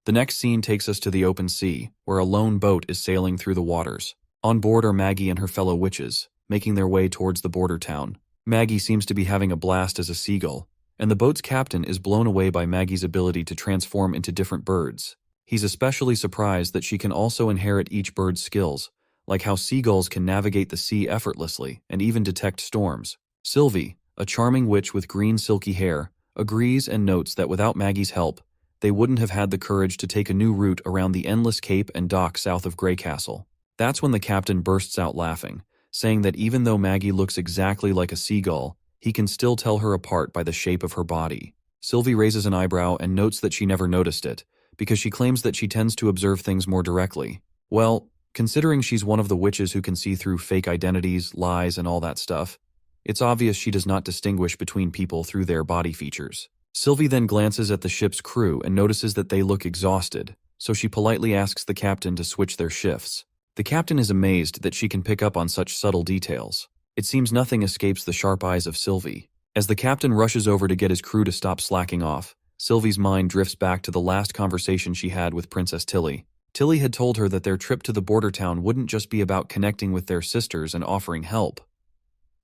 The next scene takes us to the open sea, where a lone boat is sailing through the waters. On board are Maggie and her fellow witches, making their way towards the border town. Maggie seems to be having a blast as a seagull, and the boat's captain is blown away by Maggie's ability to transform into different birds. He's especially surprised that she can also inherit each bird's skills, like how seagulls can navigate the sea effortlessly and even detect storms. Sylvie, a charming witch with green silky hair, agrees and notes that without Maggie's help, they wouldn't have had the courage to take a new route around the endless cape and dock south of Grey Castle. That's when the captain bursts out laughing, saying that even though Maggie looks exactly like a seagull, he can still tell her apart by the shape of her body. Sylvie raises an eyebrow and notes that she never noticed it, because she claims that she tends to observe things more directly. Well, considering she's one of the witches who can see through fake identities, lies, and all that stuff, it's obvious she does not distinguish between people through their body features. Sylvie then glances at the ship's crew and notices that they look exhausted, so she politely asks the captain to switch their shifts. The captain is amazed that she can pick up on such subtle details. It seems nothing escapes the sharp eyes of Sylvie. As the captain rushes over to get his crew to stop slacking off, Sylvie's mind drifts back to the last conversation she had with Princess Tilly. Tilly had told her that their trip to the border town wouldn't just be about connecting with their sisters and offering help.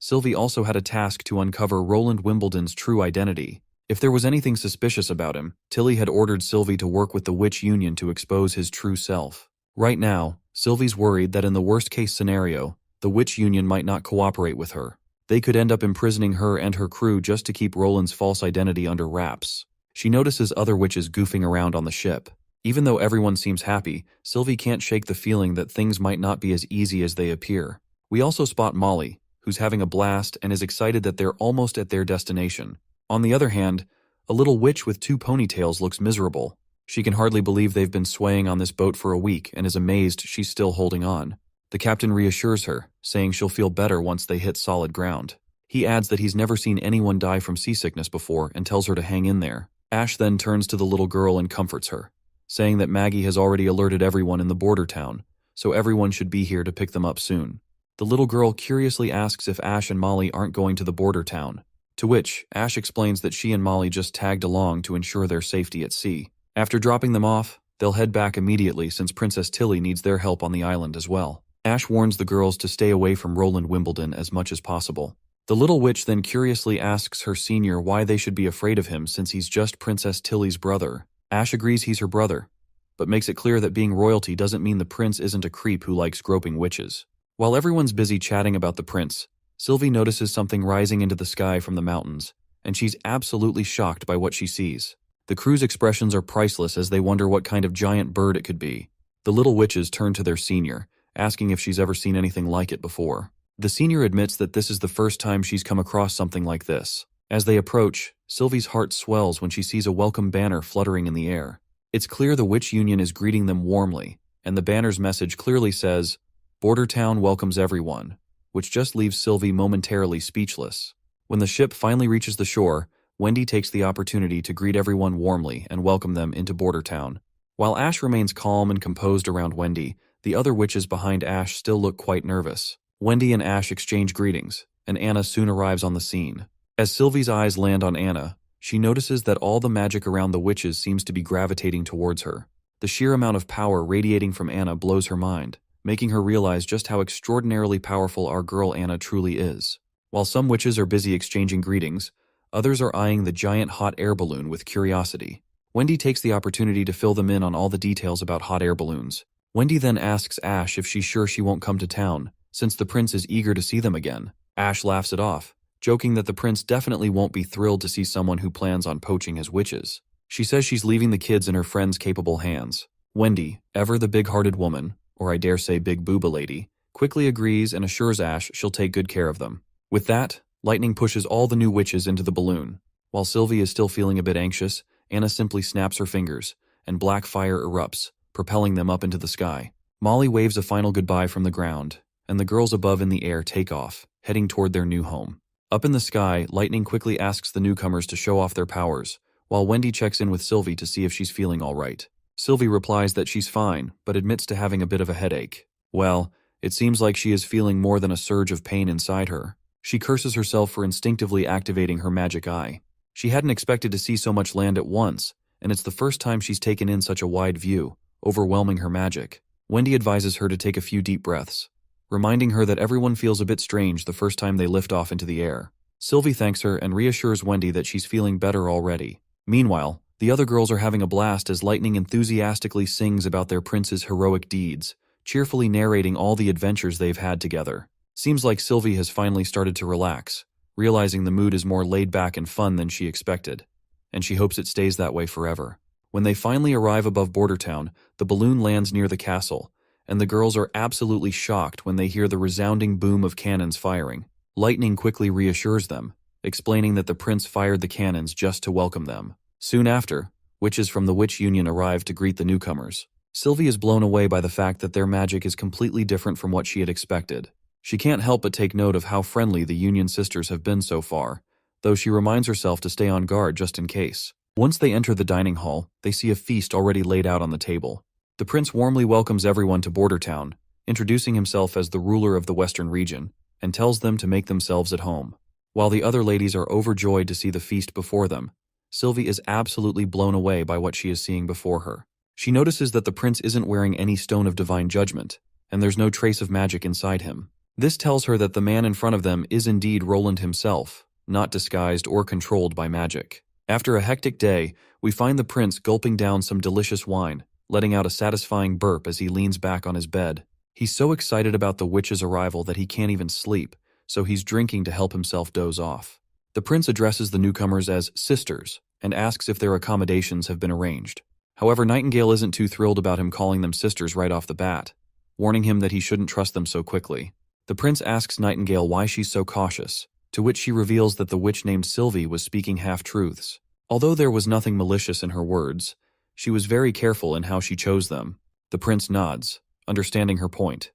Sylvie also had a task to uncover Roland Wimbledon's true identity. If there was anything suspicious about him, Tilly had ordered Sylvie to work with the Witch Union to expose his true self. Right now, Sylvie's worried that in the worst-case scenario, the Witch Union might not cooperate with her. They could end up imprisoning her and her crew just to keep Roland's false identity under wraps. She notices other witches goofing around on the ship. Even though everyone seems happy, Sylvie can't shake the feeling that things might not be as easy as they appear. We also spot Molly, who's having a blast and is excited that they're almost at their destination. On the other hand, a little witch with 2 ponytails looks miserable. She can hardly believe they've been swaying on this boat for a week and is amazed she's still holding on. The captain reassures her, saying she'll feel better once they hit solid ground. He adds that he's never seen anyone die from seasickness before and tells her to hang in there. Ash then turns to the little girl and comforts her, saying that Maggie has already alerted everyone in the border town, so everyone should be here to pick them up soon. The little girl curiously asks if Ash and Molly aren't going to the border town, to which Ash explains that she and Molly just tagged along to ensure their safety at sea. After dropping them off, they'll head back immediately since Princess Tilly needs their help on the island as well. Ash warns the girls to stay away from Roland Wimbledon as much as possible. The little witch then curiously asks her senior why they should be afraid of him since he's just Princess Tilly's brother. Ash agrees he's her brother, but makes it clear that being royalty doesn't mean the prince isn't a creep who likes groping witches. While everyone's busy chatting about the prince, Sylvie notices something rising into the sky from the mountains, and she's absolutely shocked by what she sees. The crew's expressions are priceless as they wonder what kind of giant bird it could be. The little witches turn to their senior, asking if she's ever seen anything like it before. The senior admits that this is the first time she's come across something like this. As they approach, Sylvie's heart swells when she sees a welcome banner fluttering in the air. It's clear the Witch Union is greeting them warmly, and the banner's message clearly says, "Border Town welcomes everyone," which just leaves Sylvie momentarily speechless. When the ship finally reaches the shore, Wendy takes the opportunity to greet everyone warmly and welcome them into Border Town. While Ash remains calm and composed around Wendy, the other witches behind Ash still look quite nervous. Wendy and Ash exchange greetings, and Anna soon arrives on the scene. As Sylvie's eyes land on Anna, she notices that all the magic around the witches seems to be gravitating towards her. The sheer amount of power radiating from Anna blows her mind, making her realize just how extraordinarily powerful our girl Anna truly is. While some witches are busy exchanging greetings, others are eyeing the giant hot air balloon with curiosity. Wendy takes the opportunity to fill them in on all the details about hot air balloons. Wendy then asks Ash if she's sure she won't come to town, since the prince is eager to see them again. Ash laughs it off, joking that the prince definitely won't be thrilled to see someone who plans on poaching his witches. She says she's leaving the kids in her friend's capable hands. Wendy, ever the big-hearted woman, or I dare say big booba lady, quickly agrees and assures Ash she'll take good care of them. With that, lightning pushes all the new witches into the balloon. While Sylvie is still feeling a bit anxious, Anna simply snaps her fingers, and black fire erupts, propelling them up into the sky. Molly waves a final goodbye from the ground, and the girls above in the air take off, heading toward their new home. Up in the sky, Lightning quickly asks the newcomers to show off their powers, while Wendy checks in with Sylvie to see if she's feeling all right. Sylvie replies that she's fine, but admits to having a bit of a headache. Well, it seems like she is feeling more than a surge of pain inside her. She curses herself for instinctively activating her magic eye. She hadn't expected to see so much land at once, and it's the first time she's taken in such a wide view, overwhelming her magic. Wendy advises her to take a few deep breaths, reminding her that everyone feels a bit strange the first time they lift off into the air. Sylvie thanks her and reassures Wendy that she's feeling better already. Meanwhile, the other girls are having a blast as Lightning enthusiastically sings about their prince's heroic deeds, cheerfully narrating all the adventures they've had together. Seems like Sylvie has finally started to relax, realizing the mood is more laid back and fun than she expected, and she hopes it stays that way forever. When they finally arrive above Bordertown, the balloon lands near the castle, and the girls are absolutely shocked when they hear the resounding boom of cannons firing. Lightning quickly reassures them, explaining that the prince fired the cannons just to welcome them. Soon after, witches from the Witch Union arrive to greet the newcomers. Sylvie is blown away by the fact that their magic is completely different from what she had expected. She can't help but take note of how friendly the Union sisters have been so far, though she reminds herself to stay on guard just in case. Once they enter the dining hall, they see a feast already laid out on the table. The prince warmly welcomes everyone to Bordertown, introducing himself as the ruler of the Western region, and tells them to make themselves at home. While the other ladies are overjoyed to see the feast before them, Sylvie is absolutely blown away by what she is seeing before her. She notices that the prince isn't wearing any stone of divine judgment, and there's no trace of magic inside him. This tells her that the man in front of them is indeed Roland himself, not disguised or controlled by magic. After a hectic day, we find the prince gulping down some delicious wine, letting out a satisfying burp as he leans back on his bed. He's so excited about the witch's arrival that he can't even sleep, so he's drinking to help himself doze off. The prince addresses the newcomers as sisters and asks if their accommodations have been arranged. However, Nightingale isn't too thrilled about him calling them sisters right off the bat, warning him that he shouldn't trust them so quickly. The prince asks Nightingale why she's so cautious, to which she reveals that the witch named Sylvie was speaking half-truths. Although there was nothing malicious in her words, she was very careful in how she chose them. The prince nods, understanding her point.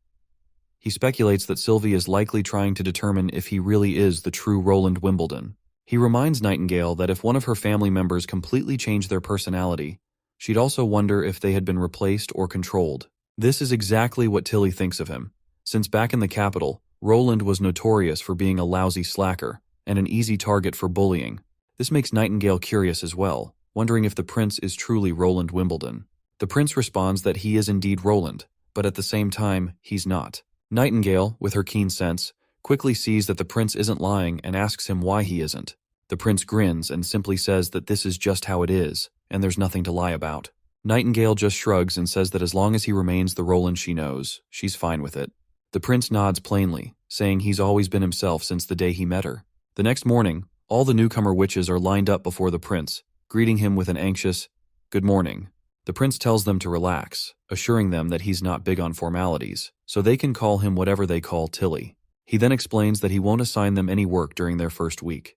He speculates that Sylvie is likely trying to determine if he really is the true Roland Wimbledon. He reminds Nightingale that if one of her family members completely changed their personality, she'd also wonder if they had been replaced or controlled. This is exactly what Tilly thinks of him, since back in the capital, Roland was notorious for being a lousy slacker and an easy target for bullying. This makes Nightingale curious as well, wondering if the prince is truly Roland Wimbledon. The prince responds that he is indeed Roland, but at the same time, he's not. Nightingale, with her keen sense, quickly sees that the prince isn't lying and asks him why he isn't. The prince grins and simply says that this is just how it is, and there's nothing to lie about. Nightingale just shrugs and says that as long as he remains the Roland she knows, she's fine with it. The prince nods plainly, saying he's always been himself since the day he met her. The next morning, all the newcomer witches are lined up before the prince, greeting him with an anxious, "Good morning." The prince tells them to relax, assuring them that he's not big on formalities, so they can call him whatever they call Tilly. He then explains that he won't assign them any work during their first week.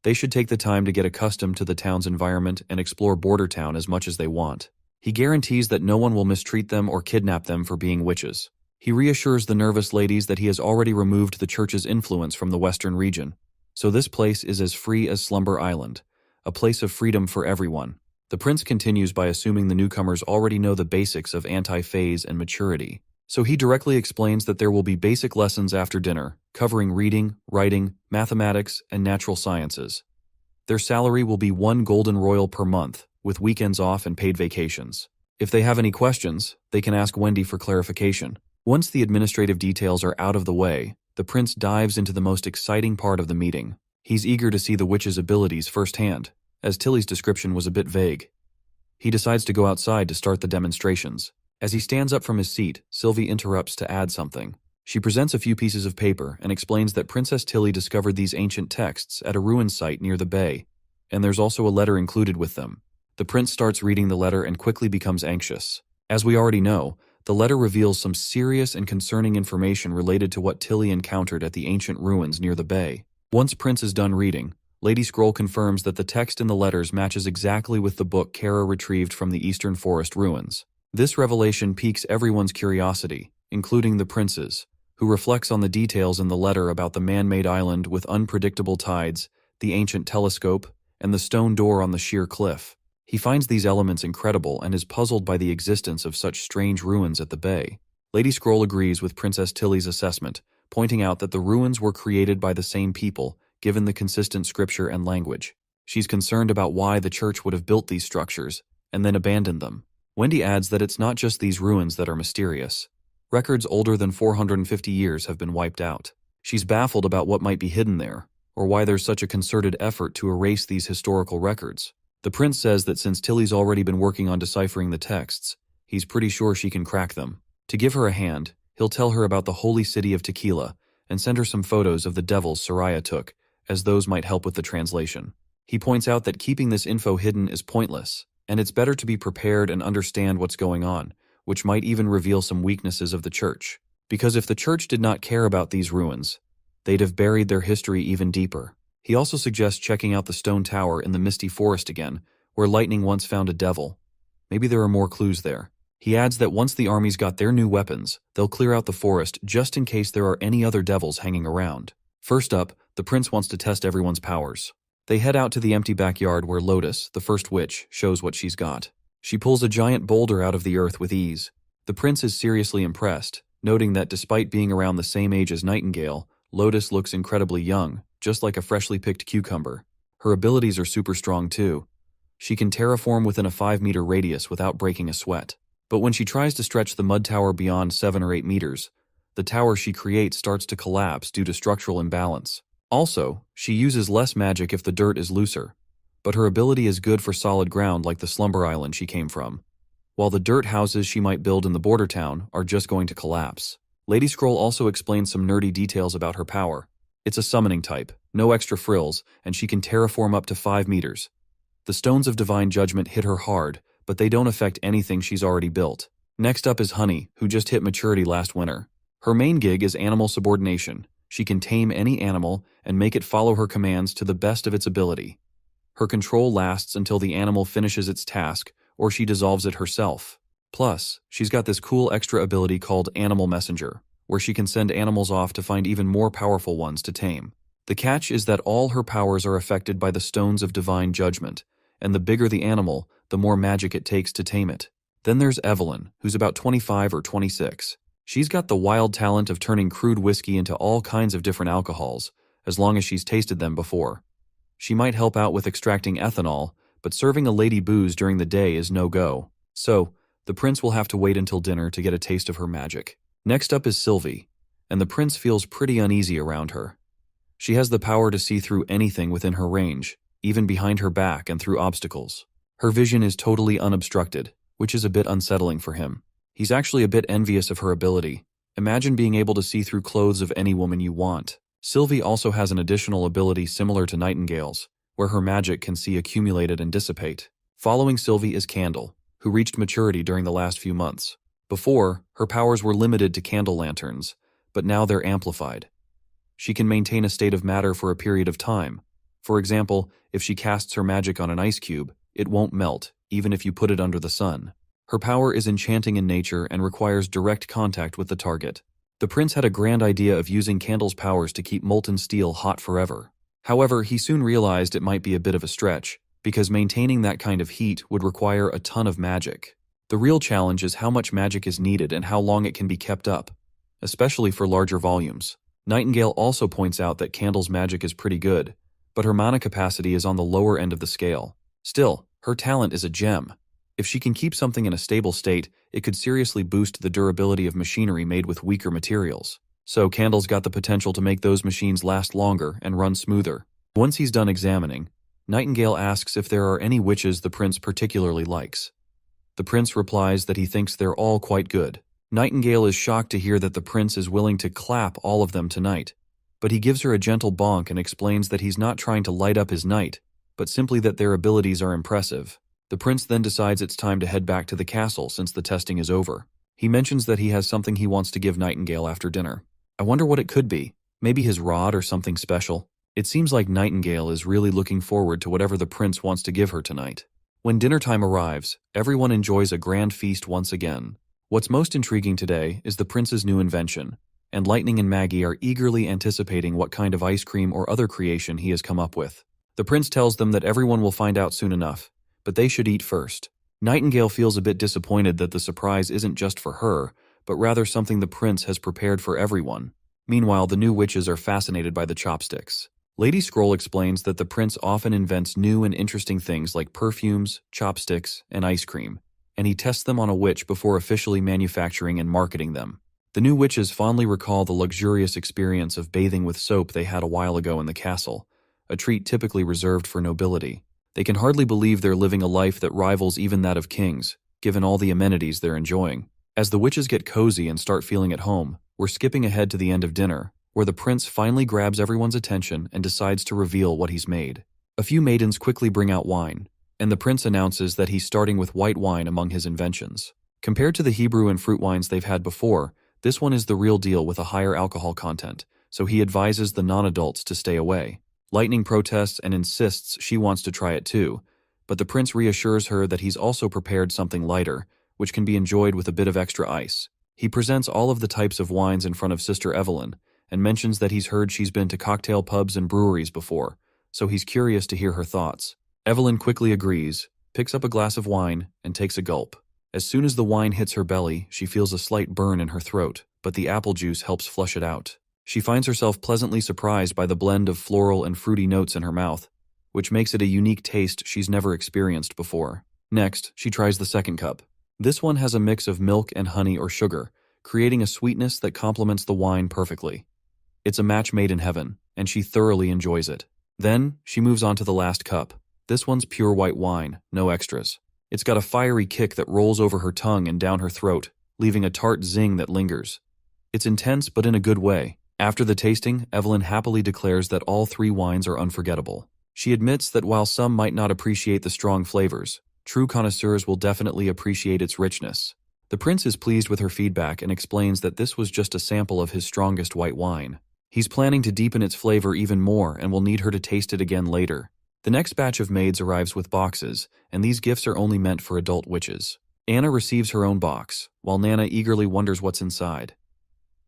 They should take the time to get accustomed to the town's environment and explore Bordertown as much as they want. He guarantees that no one will mistreat them or kidnap them for being witches. He reassures the nervous ladies that he has already removed the church's influence from the western region, so this place is as free as Slumber Island, a place of freedom for everyone. The prince continues by assuming the newcomers already know the basics of anti-phase and maturity, so he directly explains that there will be basic lessons after dinner, covering reading, writing, mathematics, and natural sciences. Their salary will be 1 golden royal per month, with weekends off and paid vacations. If they have any questions, they can ask Wendy for clarification. Once the administrative details are out of the way, the prince dives into the most exciting part of the meeting. He's eager to see the witch's abilities firsthand, as Tilly's description was a bit vague. He decides to go outside to start the demonstrations. As he stands up from his seat, Sylvie interrupts to add something. She presents a few pieces of paper and explains that Princess Tilly discovered these ancient texts at a ruin site near the bay, and there's also a letter included with them. The prince starts reading the letter and quickly becomes anxious. As we already know, the letter reveals some serious and concerning information related to what Tilly encountered at the ancient ruins near the bay. Once Prince is done reading, Lady Scroll confirms that the text in the letters matches exactly with the book Kara retrieved from the Eastern Forest ruins. This revelation piques everyone's curiosity, including the prince's, who reflects on the details in the letter about the man-made island with unpredictable tides, the ancient telescope, and the stone door on the sheer cliff. He finds these elements incredible and is puzzled by the existence of such strange ruins at the bay. Lady Scroll agrees with Princess Tilly's assessment, pointing out that the ruins were created by the same people, given the consistent scripture and language. She's concerned about why the church would have built these structures and then abandoned them. Wendy adds that it's not just these ruins that are mysterious. Records older than 450 years have been wiped out. She's baffled about what might be hidden there, or why there's such a concerted effort to erase these historical records. The prince says that since Tilly's already been working on deciphering the texts, he's pretty sure she can crack them. To give her a hand, he'll tell her about the holy city of Tequila and send her some photos of the devils Soraya took, as those might help with the translation. He points out that keeping this info hidden is pointless, and it's better to be prepared and understand what's going on, which might even reveal some weaknesses of the church. Because if the church did not care about these ruins, they'd have buried their history even deeper. He also suggests checking out the stone tower in the misty forest again, where lightning once found a devil. Maybe there are more clues there. He adds that once the armies got their new weapons, they'll clear out the forest just in case there are any other devils hanging around. First up, the prince wants to test everyone's powers. They head out to the empty backyard where Lotus, the first witch, shows what she's got. She pulls a giant boulder out of the earth with ease. The prince is seriously impressed, noting that despite being around the same age as Nightingale, Lotus looks incredibly young, just like a freshly picked cucumber. Her abilities are super strong too. She can terraform within a 5-meter radius without breaking a sweat. But when she tries to stretch the mud tower beyond 7 or 8 meters, the tower she creates starts to collapse due to structural imbalance. Also, she uses less magic if the dirt is looser, but her ability is good for solid ground like the slumber island she came from, while the dirt houses she might build in the border town are just going to collapse. Lady Scroll also explains some nerdy details about her power. It's a summoning type, no extra frills, and she can terraform up to 5 meters. The stones of divine judgment hit her hard, but they don't affect anything she's already built. Next up is Honey, who just hit maturity last winter. Her main gig is animal subordination. She can tame any animal and make it follow her commands to the best of its ability. Her control lasts until the animal finishes its task, or she dissolves it herself. Plus, she's got this cool extra ability called Animal Messenger, where she can send animals off to find even more powerful ones to tame. The catch is that all her powers are affected by the stones of divine judgment, and the bigger the animal, the more magic it takes to tame it. Then there's Evelyn, who's about 25 or 26. She's got the wild talent of turning crude whiskey into all kinds of different alcohols, as long as she's tasted them before. She might help out with extracting ethanol, but serving a lady booze during the day is no-go. So, the prince will have to wait until dinner to get a taste of her magic. Next up is Sylvie, and the prince feels pretty uneasy around her. She has the power to see through anything within her range, even behind her back and through obstacles. Her vision is totally unobstructed, which is a bit unsettling for him. He's actually a bit envious of her ability. Imagine being able to see through clothes of any woman you want. Sylvie also has an additional ability similar to Nightingale's, where her magic can see accumulated and dissipate. Following Sylvie is Candle, who reached maturity during the last few months. Before, her powers were limited to candle lanterns, but now they're amplified. She can maintain a state of matter for a period of time. For example, if she casts her magic on an ice cube, it won't melt, even if you put it under the sun. Her power is enchanting in nature and requires direct contact with the target. The prince had a grand idea of using Candle's powers to keep molten steel hot forever. However, he soon realized it might be a bit of a stretch, because maintaining that kind of heat would require a ton of magic. The real challenge is how much magic is needed and how long it can be kept up, especially for larger volumes. Nightingale also points out that Candle's magic is pretty good, but her mana capacity is on the lower end of the scale. Still, her talent is a gem. If she can keep something in a stable state, it could seriously boost the durability of machinery made with weaker materials. So Candle's got the potential to make those machines last longer and run smoother. Once he's done examining, Nightingale asks if there are any witches the prince particularly likes. The prince replies that he thinks they're all quite good. Nightingale is shocked to hear that the prince is willing to clap all of them tonight, but he gives her a gentle bonk and explains that he's not trying to light up his night, but simply that their abilities are impressive. The prince then decides it's time to head back to the castle since the testing is over. He mentions that he has something he wants to give Nightingale after dinner. I wonder what it could be. Maybe his rod or something special. It seems like Nightingale is really looking forward to whatever the prince wants to give her tonight. When dinner time arrives, everyone enjoys a grand feast once again. What's most intriguing today is the prince's new invention, and Lightning and Maggie are eagerly anticipating what kind of ice cream or other creation he has come up with. The prince tells them that everyone will find out soon enough, but they should eat first. Nightingale feels a bit disappointed that the surprise isn't just for her, but rather something the prince has prepared for everyone. Meanwhile, the new witches are fascinated by the chopsticks. Lady Scroll explains that the prince often invents new and interesting things like perfumes, chopsticks, and ice cream, and he tests them on a witch before officially manufacturing and marketing them. The new witches fondly recall the luxurious experience of bathing with soap they had a while ago in the castle, a treat typically reserved for nobility. They can hardly believe they're living a life that rivals even that of kings, given all the amenities they're enjoying. As the witches get cozy and start feeling at home, we're skipping ahead to the end of dinner, where the prince finally grabs everyone's attention and decides to reveal what he's made. A few maidens quickly bring out wine, and the prince announces that he's starting with white wine among his inventions. Compared to the Hebrew and fruit wines they've had before, this one is the real deal with a higher alcohol content, so he advises the non-adults to stay away. Lightning protests and insists she wants to try it too, but the prince reassures her that he's also prepared something lighter, which can be enjoyed with a bit of extra ice. He presents all of the types of wines in front of Sister Evelyn, and mentions that he's heard she's been to cocktail pubs and breweries before, so he's curious to hear her thoughts. Evelyn quickly agrees, picks up a glass of wine, and takes a gulp. As soon as the wine hits her belly, she feels a slight burn in her throat, but the apple juice helps flush it out. She finds herself pleasantly surprised by the blend of floral and fruity notes in her mouth, which makes it a unique taste she's never experienced before. Next, she tries the second cup. This one has a mix of milk and honey or sugar, creating a sweetness that complements the wine perfectly. It's a match made in heaven, and she thoroughly enjoys it. Then, she moves on to the last cup. This one's pure white wine, no extras. It's got a fiery kick that rolls over her tongue and down her throat, leaving a tart zing that lingers. It's intense, but in a good way. After the tasting, Evelyn happily declares that all three wines are unforgettable. She admits that while some might not appreciate the strong flavors, true connoisseurs will definitely appreciate its richness. The prince is pleased with her feedback and explains that this was just a sample of his strongest white wine. He's planning to deepen its flavor even more and will need her to taste it again later. The next batch of maids arrives with boxes, and these gifts are only meant for adult witches. Anna receives her own box, while Nana eagerly wonders what's inside.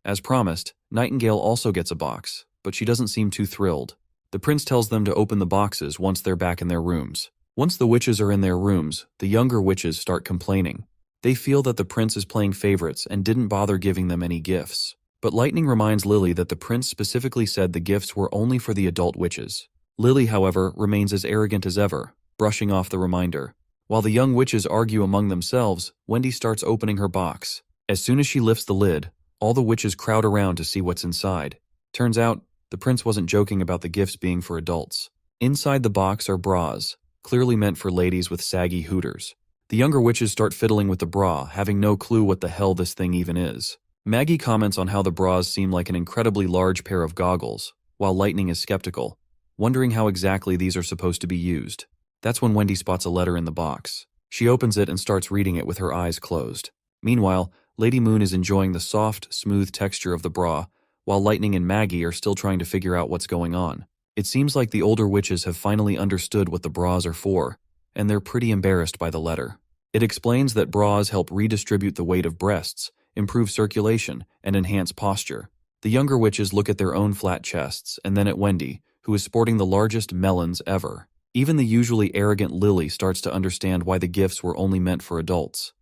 As promised, Nightingale also gets a box, but she doesn't seem too thrilled. The prince tells them to open the boxes once they're back in their rooms. Once the witches are in their rooms, the younger witches start complaining. They feel that the prince is playing favorites and didn't bother giving them any gifts. But Lightning reminds Lily that the prince specifically said the gifts were only for the adult witches. Lily, however, remains as arrogant as ever, brushing off the reminder. While the young witches argue among themselves, Wendy starts opening her box. As soon as she lifts the lid, all the witches crowd around to see what's inside. Turns out, the prince wasn't joking about the gifts being for adults. Inside the box are bras, clearly meant for ladies with saggy hooters. The younger witches start fiddling with the bra, having no clue what the hell this thing even is. Maggie comments on how the bras seem like an incredibly large pair of goggles, while Lightning is skeptical, wondering how exactly these are supposed to be used. That's when Wendy spots a letter in the box. She opens it and starts reading it with her eyes closed. Meanwhile, Lady Moon is enjoying the soft, smooth texture of the bra, while Lightning and Maggie are still trying to figure out what's going on. It seems like the older witches have finally understood what the bras are for, and they're pretty embarrassed by the letter. It explains that bras help redistribute the weight of breasts, improve circulation, and enhance posture. The younger witches look at their own flat chests, and then at Wendy, who is sporting the largest melons ever. Even the usually arrogant Lily starts to understand why the gifts were only meant for adults.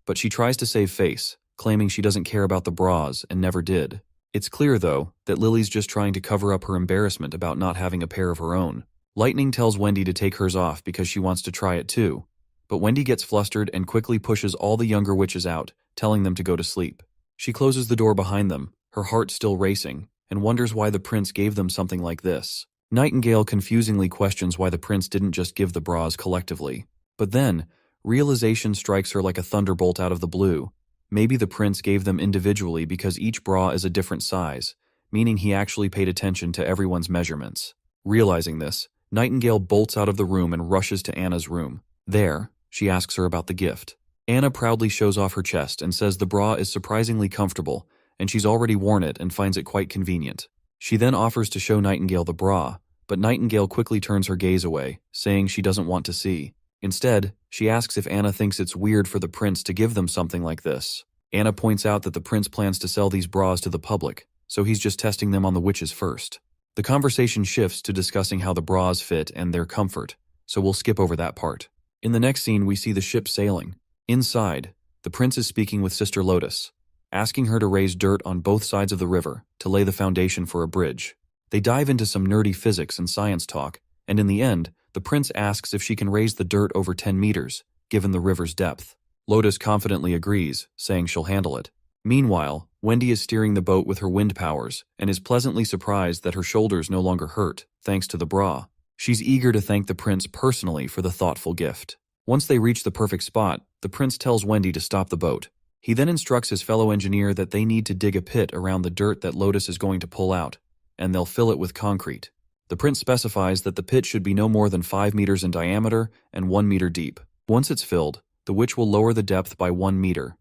But she tries to save face, claiming she doesn't care about the bras and never did. It's clear, though, that Lily's just trying to cover up her embarrassment about not having a pair of her own. Lightning tells Wendy to take hers off because she wants to try it too, but Wendy gets flustered and quickly pushes all the younger witches out, telling them to go to sleep. She closes the door behind them, her heart still racing, and wonders why the prince gave them something like this. Nightingale confusingly questions why the prince didn't just give the bras collectively. But then, realization strikes her like a thunderbolt out of the blue. Maybe the prince gave them individually because each bra is a different size, meaning he actually paid attention to everyone's measurements. Realizing this, Nightingale bolts out of the room and rushes to Anna's room. There, she asks her about the gift. Anna proudly shows off her chest and says the bra is surprisingly comfortable, and she's already worn it and finds it quite convenient. She then offers to show Nightingale the bra, but Nightingale quickly turns her gaze away, saying she doesn't want to see. Instead, she asks if Anna thinks it's weird for the prince to give them something like this. Anna points out that the prince plans to sell these bras to the public, so he's just testing them on the witches first. The conversation shifts to discussing how the bras fit and their comfort, so we'll skip over that part. In the next scene, we see the ship sailing. Inside, the prince is speaking with Sister Lotus, asking her to raise dirt on both sides of the river to lay the foundation for a bridge. They dive into some nerdy physics and science talk, and in the end, the prince asks if she can raise the dirt over 10 meters, given the river's depth. Lotus confidently agrees, saying she'll handle it. Meanwhile, Wendy is steering the boat with her wind powers and is pleasantly surprised that her shoulders no longer hurt, thanks to the bra. She's eager to thank the prince personally for the thoughtful gift. Once they reach the perfect spot, the prince tells Wendy to stop the boat. He then instructs his fellow engineer that they need to dig a pit around the dirt that Lotus is going to pull out, and they'll fill it with concrete. The prince specifies that the pit should be no more than 5 meters in diameter and 1 meter deep. Once it's filled, the witch will lower the depth by 1 meter.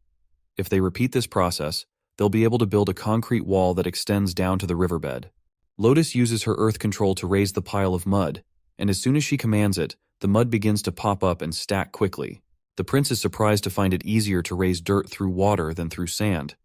If they repeat this process, they'll be able to build a concrete wall that extends down to the riverbed. Lotus uses her earth control to raise the pile of mud, and as soon as she commands it, the mud begins to pop up and stack quickly. The prince is surprised to find it easier to raise dirt through water than through sand.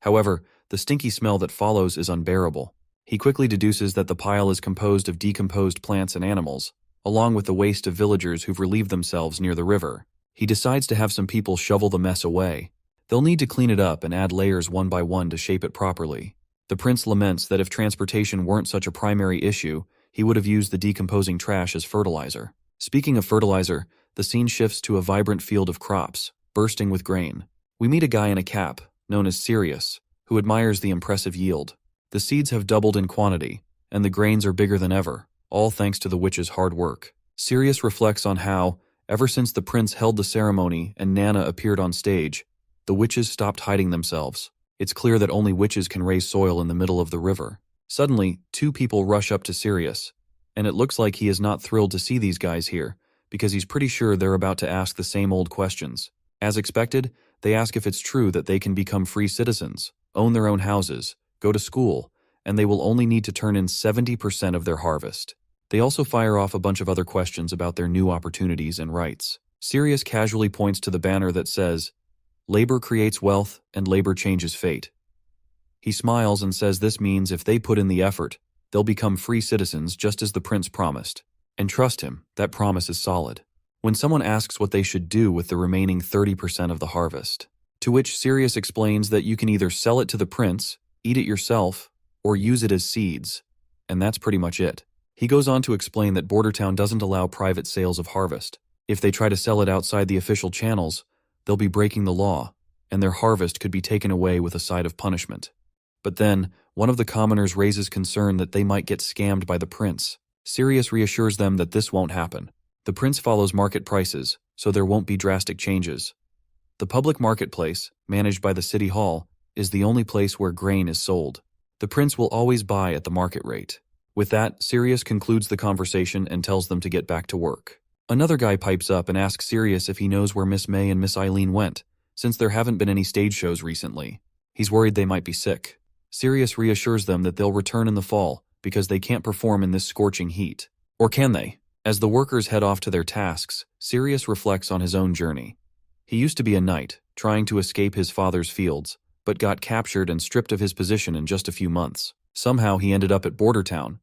However, the stinky smell that follows is unbearable. He quickly deduces that the pile is composed of decomposed plants and animals, along with the waste of villagers who've relieved themselves near the river. He decides to have some people shovel the mess away. They'll need to clean it up and add layers one by one to shape it properly. The prince laments that if transportation weren't such a primary issue, he would have used the decomposing trash as fertilizer. Speaking of fertilizer, the scene shifts to a vibrant field of crops, bursting with grain. We meet a guy in a cap, known as Sirius, who admires the impressive yield. The seeds have doubled in quantity, and the grains are bigger than ever, all thanks to the witch's hard work. Sirius reflects on how, ever since the prince held the ceremony and Nana appeared on stage, the witches stopped hiding themselves. It's clear that only witches can raise soil in the middle of the river. Suddenly, 2 people rush up to Sirius, and it looks like he is not thrilled to see these guys here, because he's pretty sure they're about to ask the same old questions. As expected, they ask if it's true that they can become free citizens, own their own houses, go to school, and they will only need to turn in 70% of their harvest. They also fire off a bunch of other questions about their new opportunities and rights. Sirius casually points to the banner that says, "Labor creates wealth, and labor changes fate." He smiles and says this means if they put in the effort, they'll become free citizens just as the prince promised. And trust him, that promise is solid. When someone asks what they should do with the remaining 30% of the harvest, to which Sirius explains that you can either sell it to the prince, eat it yourself, or use it as seeds. And that's pretty much it. He goes on to explain that Bordertown doesn't allow private sales of harvest. If they try to sell it outside the official channels, they'll be breaking the law, and their harvest could be taken away with a side of punishment. But then, one of the commoners raises concern that they might get scammed by the prince. Sirius reassures them that this won't happen. The prince follows market prices, so there won't be drastic changes. The public marketplace, managed by the city hall, is the only place where grain is sold. The prince will always buy at the market rate. With that, Sirius concludes the conversation and tells them to get back to work. Another guy pipes up and asks Sirius if he knows where Miss May and Miss Eileen went, since there haven't been any stage shows recently. He's worried they might be sick. Sirius reassures them that they'll return in the fall because they can't perform in this scorching heat. Or can they? As the workers head off to their tasks, Sirius reflects on his own journey. He used to be a knight, trying to escape his father's fields, but got captured and stripped of his position in just a few months. Somehow he ended up at Bordertown.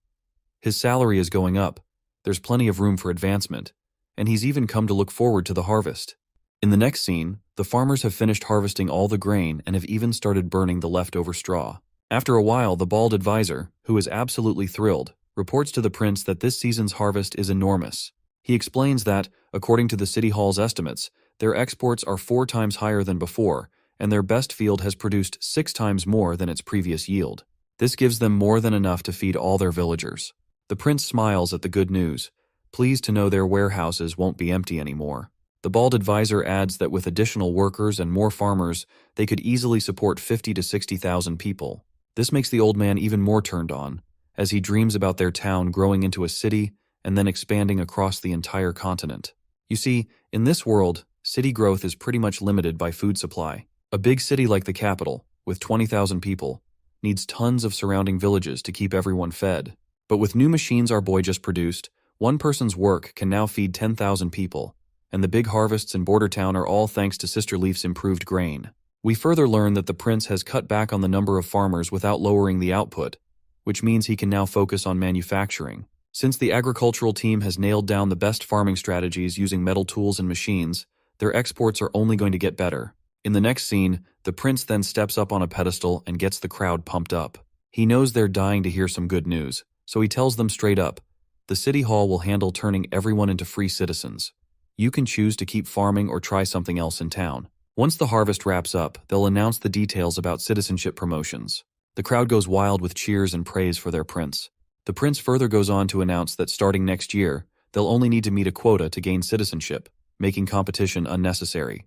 His salary is going up, there's plenty of room for advancement, and he's even come to look forward to the harvest. In the next scene, the farmers have finished harvesting all the grain and have even started burning the leftover straw. After a while, the bald advisor, who is absolutely thrilled, reports to the prince that this season's harvest is enormous. He explains that, according to the city hall's estimates, their exports are 4 times higher than before, and their best field has produced 6 times more than its previous yield. This gives them more than enough to feed all their villagers. The prince smiles at the good news, pleased to know their warehouses won't be empty anymore. The bald advisor adds that with additional workers and more farmers, they could easily support 50 to 60,000 people. This makes the old man even more turned on, as he dreams about their town growing into a city and then expanding across the entire continent. You see, in this world, city growth is pretty much limited by food supply. A big city like the capital, with 20,000 people, needs tons of surrounding villages to keep everyone fed. But with new machines our boy just produced, one person's work can now feed 10,000 people, and the big harvests in Bordertown are all thanks to Sister Leaf's improved grain. We further learn that the prince has cut back on the number of farmers without lowering the output, which means he can now focus on manufacturing. Since the agricultural team has nailed down the best farming strategies using metal tools and machines, their exports are only going to get better. In the next scene, the prince then steps up on a pedestal and gets the crowd pumped up. He knows they're dying to hear some good news, So he tells them straight up, the city hall will handle turning everyone into free citizens. You can choose to keep farming or try something else in town. Once the harvest wraps up, they'll announce the details about citizenship promotions. The crowd goes wild with cheers and praise for their prince. The prince further goes on to announce that starting next year, they'll only need to meet a quota to gain citizenship, making competition unnecessary.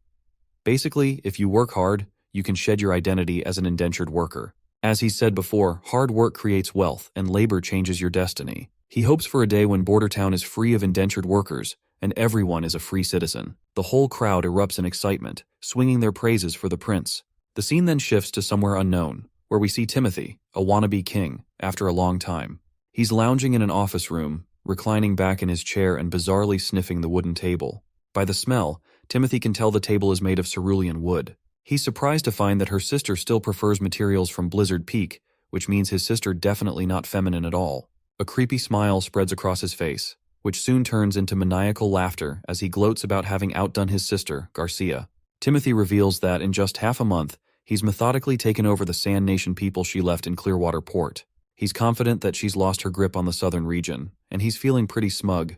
Basically, if you work hard, you can shed your identity as an indentured worker. As he said before, hard work creates wealth and labor changes your destiny. He hopes for a day when Bordertown is free of indentured workers and everyone is a free citizen. The whole crowd erupts in excitement, swinging their praises for the prince. The scene then shifts to somewhere unknown, where we see Timothy, a wannabe king, after a long time. He's lounging in an office room, reclining back in his chair and bizarrely sniffing the wooden table. By the smell, Timothy can tell the table is made of cerulean wood. He's surprised to find that her sister still prefers materials from Blizzard Peak, which means his sister definitely not feminine at all. A creepy smile spreads across his face, which soon turns into maniacal laughter as he gloats about having outdone his sister, Garcia. Timothy reveals that in just half a month, he's methodically taken over the Sand Nation people she left in Clearwater Port. He's confident that she's lost her grip on the southern region, and he's feeling pretty smug,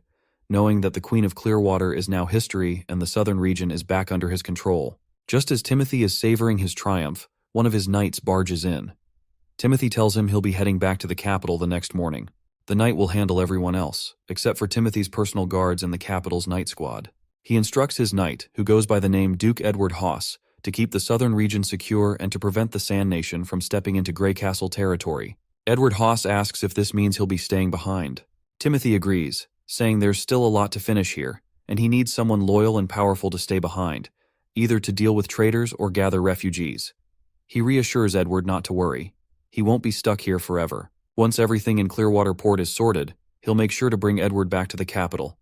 knowing that the Queen of Clearwater is now history and the southern region is back under his control. Just as Timothy is savoring his triumph, one of his knights barges in. Timothy tells him he'll be heading back to the capital the next morning. The knight will handle everyone else, except for Timothy's personal guards and the capital's night squad. He instructs his knight, who goes by the name Duke Edward Haas, to keep the southern region secure and to prevent the Sand Nation from stepping into Grey Castle territory. Edward Haas asks if this means he'll be staying behind. Timothy agrees, saying there's still a lot to finish here, and he needs someone loyal and powerful to stay behind, either to deal with traitors or gather refugees. He reassures Edward not to worry. He won't be stuck here forever. Once everything in Clearwater Port is sorted, he'll make sure to bring Edward back to the capital.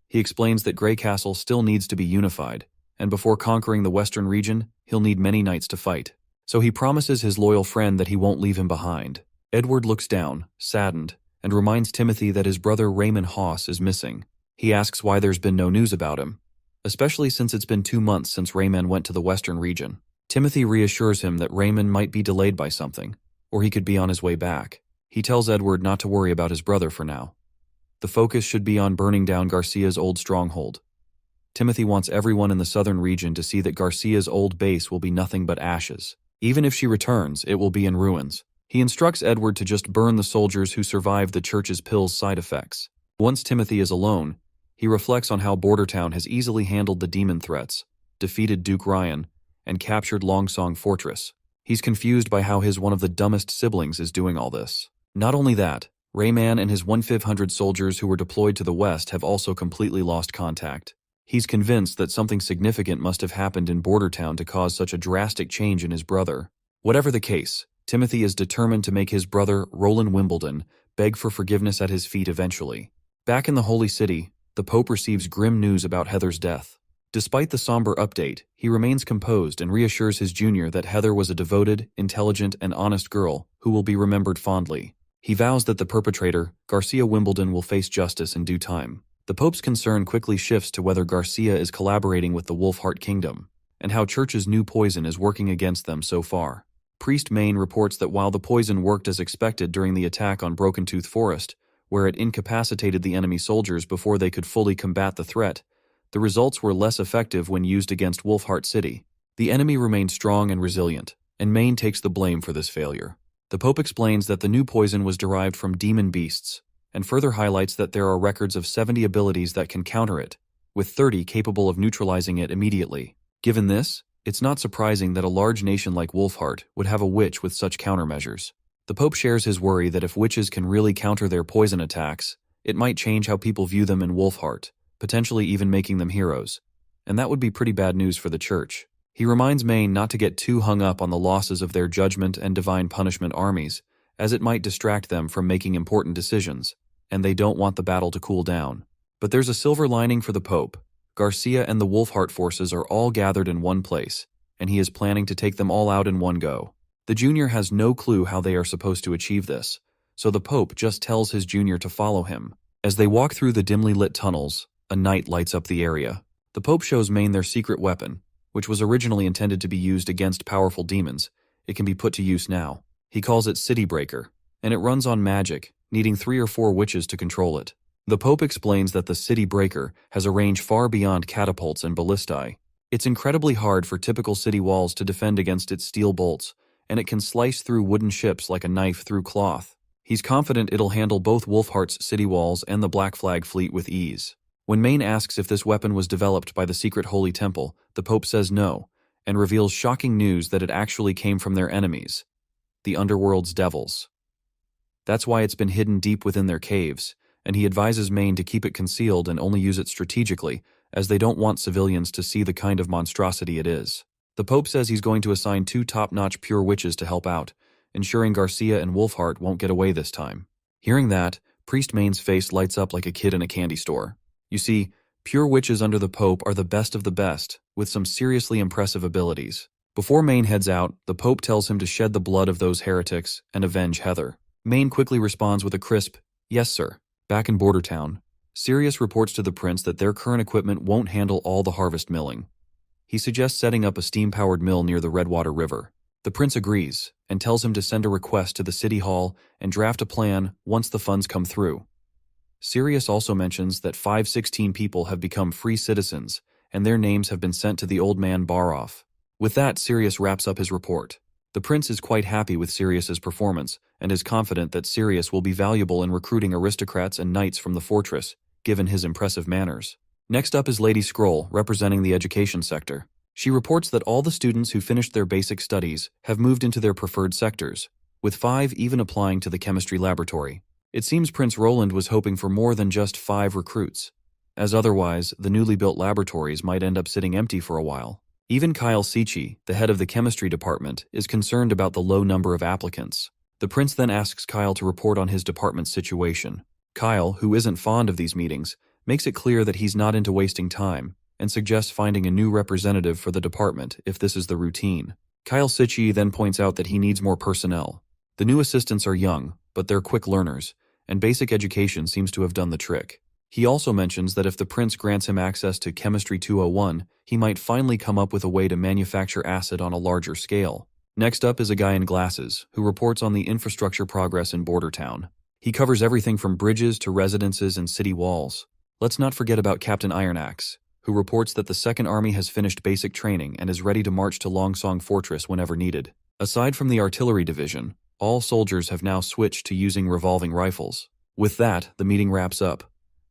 He explains that Grey Castle still needs to be unified, and before conquering the western region, he'll need many knights to fight. So he promises his loyal friend that he won't leave him behind. Edward looks down, saddened, and reminds Timothy that his brother Raymond Haas is missing. He asks why there's been no news about him, especially since it's been 2 months since Raymond went to the western region. Timothy reassures him that Raymond might be delayed by something, or he could be on his way back. He tells Edward not to worry about his brother for now. The focus should be on burning down Garcia's old stronghold. Timothy wants everyone in the southern region to see that Garcia's old base will be nothing but ashes. Even if she returns, it will be in ruins. He instructs Edward to just burn the soldiers who survived the church's pill's side effects. Once Timothy is alone, he reflects on how Bordertown has easily handled the demon threats, defeated Duke Ryan, and captured Longsong Fortress. He's confused by how one of the dumbest siblings is doing all this. Not only that, Rayman and his 1/500 soldiers who were deployed to the west have also completely lost contact. He's convinced that something significant must have happened in Bordertown to cause such a drastic change in his brother. Whatever the case, Timothy is determined to make his brother, Roland Wimbledon, beg for forgiveness at his feet eventually. Back in the Holy City, the Pope receives grim news about Heather's death. Despite the somber update, he remains composed and reassures his junior that Heather was a devoted, intelligent, and honest girl who will be remembered fondly. He vows that the perpetrator, Garcia Wimbledon, will face justice in due time. The Pope's concern quickly shifts to whether Garcia is collaborating with the Wolfheart Kingdom, and how Church's new poison is working against them so far. Priest Maine reports that while the poison worked as expected during the attack on Broken Tooth Forest, where it incapacitated the enemy soldiers before they could fully combat the threat, the results were less effective when used against Wolfheart City. The enemy remained strong and resilient, and Maine takes the blame for this failure. The Pope explains that the new poison was derived from demon beasts, and further highlights that there are records of 70 abilities that can counter it, with 30 capable of neutralizing it immediately. Given this, it's not surprising that a large nation like Wolfheart would have a witch with such countermeasures. The Pope shares his worry that if witches can really counter their poison attacks, it might change how people view them in Wolfheart, potentially even making them heroes. And that would be pretty bad news for the Church. He reminds Maine not to get too hung up on the losses of their judgment and divine punishment armies, as it might distract them from making important decisions, and they don't want the battle to cool down. But there's a silver lining for the Pope. Garcia and the Wolfheart forces are all gathered in one place, and he is planning to take them all out in one go. The junior has no clue how they are supposed to achieve this, so the Pope just tells his junior to follow him. As they walk through the dimly lit tunnels, a night lights up the area. The Pope shows Maine their secret weapon, which was originally intended to be used against powerful demons. It can be put to use now. He calls it City Breaker, and it runs on magic, needing 3 or 4 witches to control it. The Pope explains that the city breaker has a range far beyond catapults and ballistae. It's incredibly hard for typical city walls to defend against its steel bolts, and it can slice through wooden ships like a knife through cloth. He's confident it'll handle both Wolfheart's city walls and the Black Flag fleet with ease. When Maine asks if this weapon was developed by the secret Holy Temple, the Pope says no, and reveals shocking news that it actually came from their enemies, the Underworld's devils. That's why it's been hidden deep within their caves, and he advises Maine to keep it concealed and only use it strategically, as they don't want civilians to see the kind of monstrosity it is. The Pope says he's going to assign 2 top-notch pure witches to help out, ensuring Garcia and Wolfheart won't get away this time. Hearing that, Priest Maine's face lights up like a kid in a candy store. You see, pure witches under the Pope are the best of the best, with some seriously impressive abilities. Before Maine heads out, the Pope tells him to shed the blood of those heretics and avenge Heather. Maine quickly responds with a crisp, "Yes, sir." Back in Bordertown, Sirius reports to the prince that their current equipment won't handle all the harvest milling. He suggests setting up a steam-powered mill near the Redwater River. The prince agrees, and tells him to send a request to the city hall and draft a plan once the funds come through. Sirius also mentions that 516 people have become free citizens, and their names have been sent to the old man Baroff. With that, Sirius wraps up his report. The prince is quite happy with Sirius's performance, and is confident that Sirius will be valuable in recruiting aristocrats and knights from the fortress, given his impressive manners. Next up is Lady Scroll, representing the education sector. She reports that all the students who finished their basic studies have moved into their preferred sectors, with 5 even applying to the chemistry laboratory. It seems Prince Roland was hoping for more than just 5 recruits, as otherwise the newly built laboratories might end up sitting empty for a while. Even Kyle Seachy, the head of the chemistry department, is concerned about the low number of applicants. The prince then asks Kyle to report on his department's situation. Kyle, who isn't fond of these meetings, makes it clear that he's not into wasting time, and suggests finding a new representative for the department if this is the routine. Kyle Seachy then points out that he needs more personnel. The new assistants are young, but they're quick learners, and basic education seems to have done the trick. He also mentions that if the prince grants him access to Chemistry 201, he might finally come up with a way to manufacture acid on a larger scale. Next up is a guy in glasses, who reports on the infrastructure progress in Bordertown. He covers everything from bridges to residences and city walls. Let's not forget about Captain Ironaxe, who reports that the Second Army has finished basic training and is ready to march to Longsong Fortress whenever needed. Aside from the artillery division, all soldiers have now switched to using revolving rifles. With that, the meeting wraps up.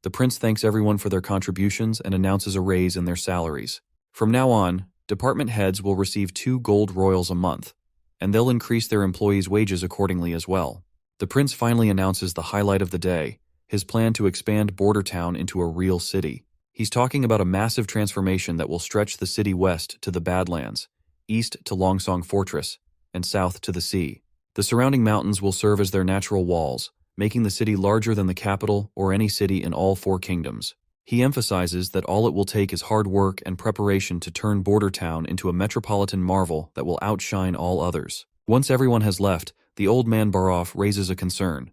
The prince thanks everyone for their contributions and announces a raise in their salaries. From now on, department heads will receive 2 gold royals a month, and they'll increase their employees' wages accordingly as well. The prince finally announces the highlight of the day, his plan to expand Bordertown into a real city. He's talking about a massive transformation that will stretch the city west to the Badlands, east to Longsong Fortress, and south to the sea. The surrounding mountains will serve as their natural walls, making the city larger than the capital or any city in all 4 kingdoms. He emphasizes that all it will take is hard work and preparation to turn Bordertown into a metropolitan marvel that will outshine all others. Once everyone has left, the old man Baroff raises a concern.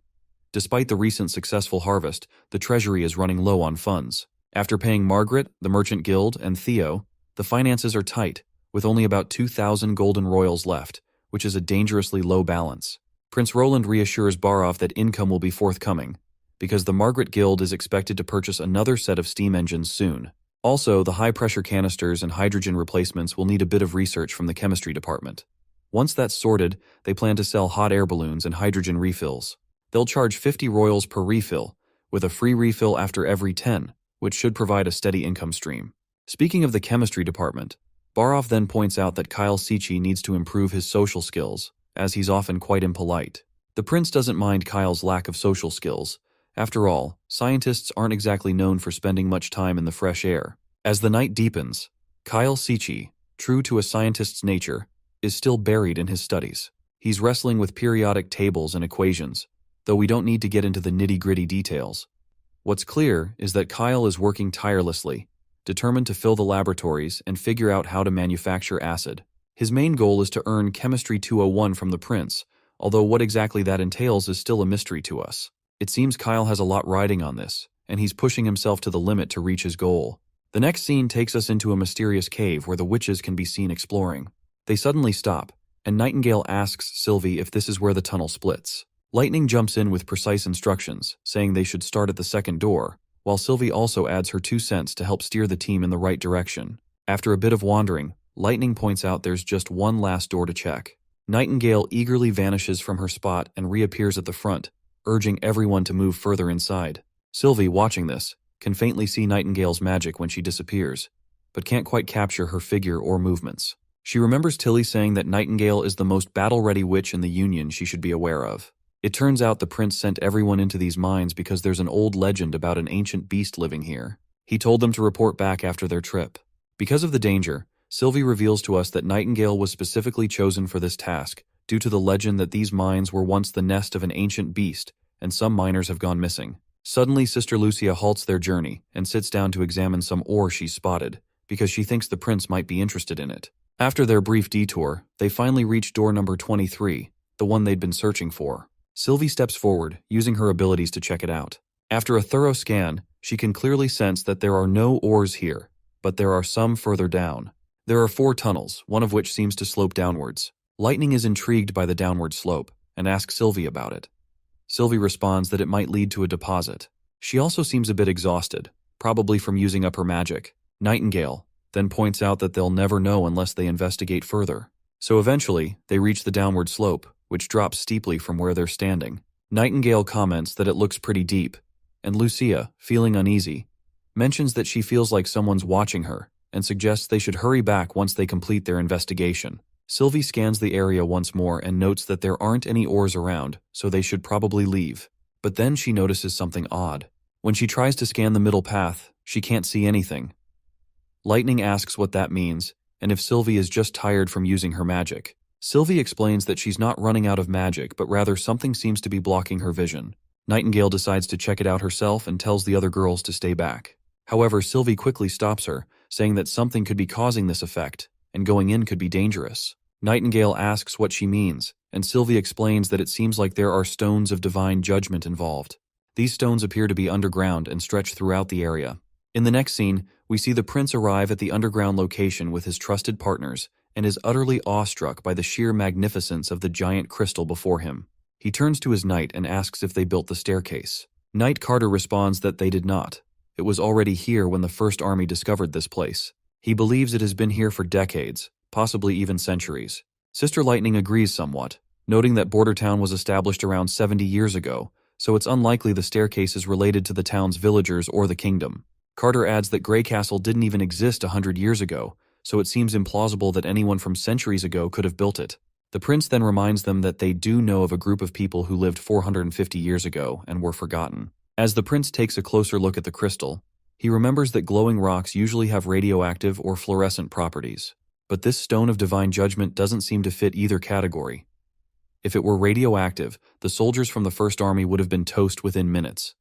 Despite the recent successful harvest, the treasury is running low on funds. After paying Margaret, the Merchant Guild, and Theo, the finances are tight, with only about 2,000 golden royals left, which is a dangerously low balance. Prince Roland reassures Baroff that income will be forthcoming, because the Margaret Guild is expected to purchase another set of steam engines soon. Also, the high-pressure canisters and hydrogen replacements will need a bit of research from the chemistry department. Once that's sorted, they plan to sell hot air balloons and hydrogen refills. They'll charge 50 royals per refill, with a free refill after every 10, which should provide a steady income stream. Speaking of the chemistry department, Baroff then points out that Kyle Seachy needs to improve his social skills, as he's often quite impolite. The prince doesn't mind Kyle's lack of social skills. After all, scientists aren't exactly known for spending much time in the fresh air. As the night deepens, Kyle Seachy, true to a scientist's nature, is still buried in his studies. He's wrestling with periodic tables and equations, though we don't need to get into the nitty-gritty details. What's clear is that Kyle is working tirelessly, determined to fill the laboratories and figure out how to manufacture acid. His main goal is to earn Chemistry 201 from the prince, although what exactly that entails is still a mystery to us. It seems Kyle has a lot riding on this, and he's pushing himself to the limit to reach his goal. The next scene takes us into a mysterious cave where the witches can be seen exploring. They suddenly stop, and Nightingale asks Sylvie if this is where the tunnel splits. Lightning jumps in with precise instructions, saying they should start at the second door, while Sylvie also adds her 2 cents to help steer the team in the right direction. After a bit of wandering, Lightning points out there's just one last door to check. Nightingale eagerly vanishes from her spot and reappears at the front, urging everyone to move further inside. Sylvie, watching this, can faintly see Nightingale's magic when she disappears, but can't quite capture her figure or movements. She remembers Tilly saying that Nightingale is the most battle-ready witch in the Union she should be aware of. It turns out the prince sent everyone into these mines because there's an old legend about an ancient beast living here. He told them to report back after their trip. Because of the danger, Sylvie reveals to us that Nightingale was specifically chosen for this task due to the legend that these mines were once the nest of an ancient beast and some miners have gone missing. Suddenly, Sister Lucia halts their journey and sits down to examine some ore she's spotted because she thinks the prince might be interested in it. After their brief detour, they finally reach door number 23, the one they'd been searching for. Sylvie steps forward, using her abilities to check it out. After a thorough scan, she can clearly sense that there are no ores here, but there are some further down. There are 4 tunnels, one of which seems to slope downwards. Lightning is intrigued by the downward slope and asks Sylvie about it. Sylvie responds that it might lead to a deposit. She also seems a bit exhausted, probably from using up her magic. Nightingale then points out that they'll never know unless they investigate further. So eventually, they reach the downward slope, which drops steeply from where they're standing. Nightingale comments that it looks pretty deep, and Lucia, feeling uneasy, mentions that she feels like someone's watching her and suggests they should hurry back once they complete their investigation. Sylvie scans the area once more and notes that there aren't any ores around, so they should probably leave. But then she notices something odd. When she tries to scan the middle path, she can't see anything. Lightning asks what that means, and if Sylvie is just tired from using her magic. Sylvie explains that she's not running out of magic, but rather something seems to be blocking her vision. Nightingale decides to check it out herself and tells the other girls to stay back. However, Sylvie quickly stops her, saying that something could be causing this effect, and going in could be dangerous. Nightingale asks what she means, and Sylvie explains that it seems like there are stones of divine judgment involved. These stones appear to be underground and stretch throughout the area. In the next scene, we see the prince arrive at the underground location with his trusted partners and is utterly awestruck by the sheer magnificence of the giant crystal before him. He turns to his knight and asks if they built the staircase. Knight Carter responds that they did not. It was already here when the First Army discovered this place. He believes it has been here for decades, possibly even centuries. Sister Lightning agrees somewhat, noting that Border Town was established around 70 years ago, so it's unlikely the staircase is related to the town's villagers or the kingdom. Carter adds that Grey Castle didn't even exist 100 years ago, so it seems implausible that anyone from centuries ago could have built it. The prince then reminds them that they do know of a group of people who lived 450 years ago and were forgotten. As the prince takes a closer look at the crystal, he remembers that glowing rocks usually have radioactive or fluorescent properties. But this stone of divine judgment doesn't seem to fit either category. If it were radioactive, the soldiers from the First Army would have been toast within minutes.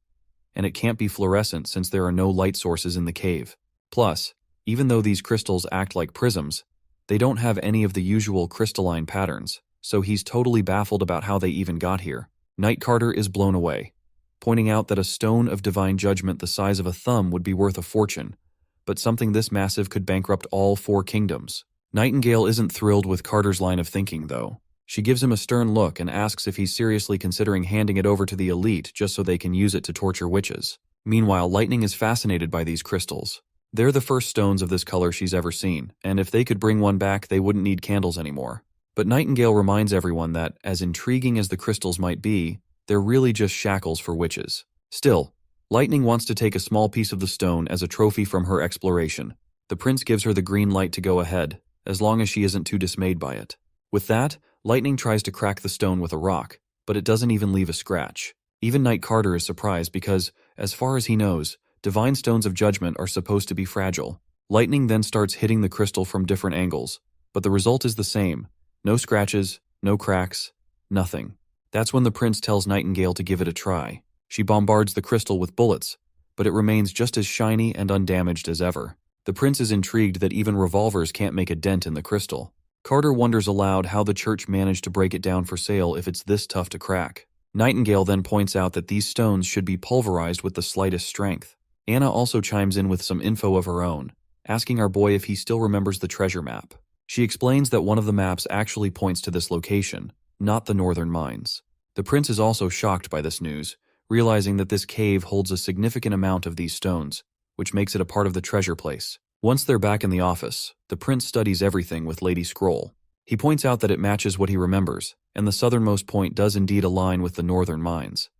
And it can't be fluorescent since there are no light sources in the cave. Plus, even though these crystals act like prisms, they don't have any of the usual crystalline patterns, so he's totally baffled about how they even got here. Knight Carter is blown away, pointing out that a stone of divine judgment the size of a thumb would be worth a fortune, but something this massive could bankrupt all 4 kingdoms. Nightingale isn't thrilled with Carter's line of thinking, though. She gives him a stern look and asks if he's seriously considering handing it over to the elite just so they can use it to torture witches. Meanwhile, Lightning is fascinated by these crystals. They're the first stones of this color she's ever seen, and if they could bring one back, they wouldn't need candles anymore. But Nightingale reminds everyone that, as intriguing as the crystals might be, they're really just shackles for witches. Still, Lightning wants to take a small piece of the stone as a trophy from her exploration. The prince gives her the green light to go ahead, as long as she isn't too dismayed by it. With that, Lightning tries to crack the stone with a rock, but it doesn't even leave a scratch. Even Knight Carter is surprised because, as far as he knows, divine stones of judgment are supposed to be fragile. Lightning then starts hitting the crystal from different angles, but the result is the same. No scratches, no cracks, nothing. That's when the prince tells Nightingale to give it a try. She bombards the crystal with bullets, but it remains just as shiny and undamaged as ever. The prince is intrigued that even revolvers can't make a dent in the crystal. Carter wonders aloud how the church managed to break it down for sale if it's this tough to crack. Nightingale then points out that these stones should be pulverized with the slightest strength. Anna also chimes in with some info of her own, asking our boy if he still remembers the treasure map. She explains that one of the maps actually points to this location, not the northern mines. The prince is also shocked by this news, realizing that this cave holds a significant amount of these stones, which makes it a part of the treasure place. Once they're back in the office, the prince studies everything with Lady Scroll. He points out that it matches what he remembers, and the southernmost point does indeed align with the northern mines.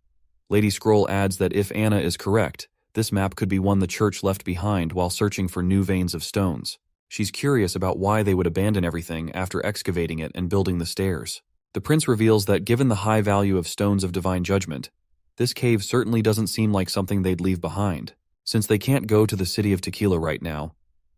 Lady Scroll adds that if Anna is correct, this map could be one the church left behind while searching for new veins of stones. She's curious about why they would abandon everything after excavating it and building the stairs. The prince reveals that given the high value of stones of divine judgment, this cave certainly doesn't seem like something they'd leave behind. Since they can't go to the city of Tequila right now,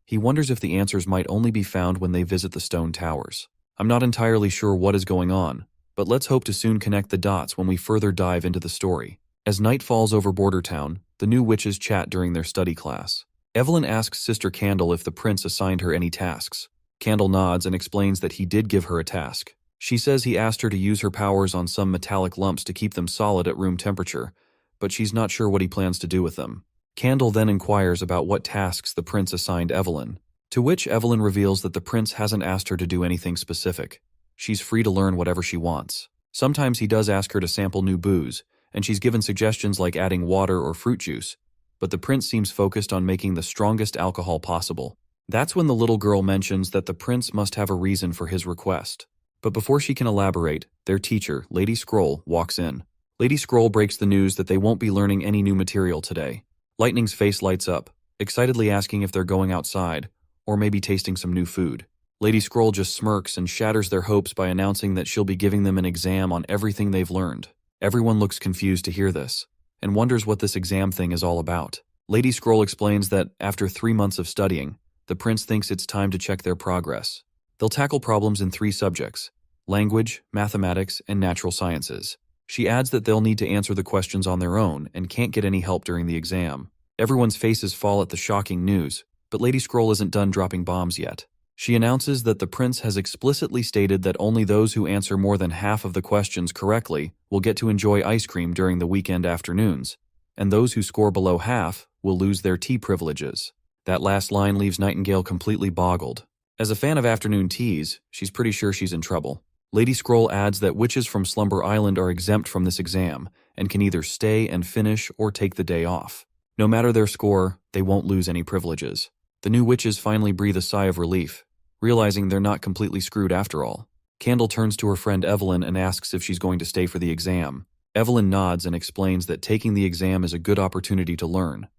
he wonders if the answers might only be found when they visit the stone towers. I'm not entirely sure what is going on, but let's hope to soon connect the dots when we further dive into the story. As night falls over Border Town, the new witches chat during their study class. Evelyn asks Sister Candle if the prince assigned her any tasks. Candle nods and explains that he did give her a task. She says he asked her to use her powers on some metallic lumps to keep them solid at room temperature, but she's not sure what he plans to do with them. Candle then inquires about what tasks the prince assigned Evelyn, to which Evelyn reveals that the prince hasn't asked her to do anything specific. She's free to learn whatever she wants. Sometimes he does ask her to sample new booze, and she's given suggestions like adding water or fruit juice, but the prince seems focused on making the strongest alcohol possible. That's when the little girl mentions that the prince must have a reason for his request. But before she can elaborate, their teacher, Lady Scroll, walks in. Lady Scroll breaks the news that they won't be learning any new material today. Lightning's face lights up, excitedly asking if they're going outside, or maybe tasting some new food. Lady Scroll just smirks and shatters their hopes by announcing that she'll be giving them an exam on everything they've learned. Everyone looks confused to hear this, and wonders what this exam thing is all about. Lady Scroll explains that, after 3 months of studying, the prince thinks it's time to check their progress. They'll tackle problems in 3 subjects: language, mathematics, and natural sciences. She adds that they'll need to answer the questions on their own and can't get any help during the exam. Everyone's faces fall at the shocking news, but Lady Scroll isn't done dropping bombs yet. She announces that the prince has explicitly stated that only those who answer more than half of the questions correctly will get to enjoy ice cream during the weekend afternoons, and those who score below half will lose their tea privileges. That last line leaves Nightingale completely boggled. As a fan of afternoon teas, she's pretty sure she's in trouble. Lady Scroll adds that witches from Slumber Island are exempt from this exam and can either stay and finish or take the day off. No matter their score, they won't lose any privileges. The new witches finally breathe a sigh of relief, realizing they're not completely screwed after all. Candle turns to her friend Evelyn and asks if she's going to stay for the exam. Evelyn nods and explains that taking the exam is a good opportunity to learn.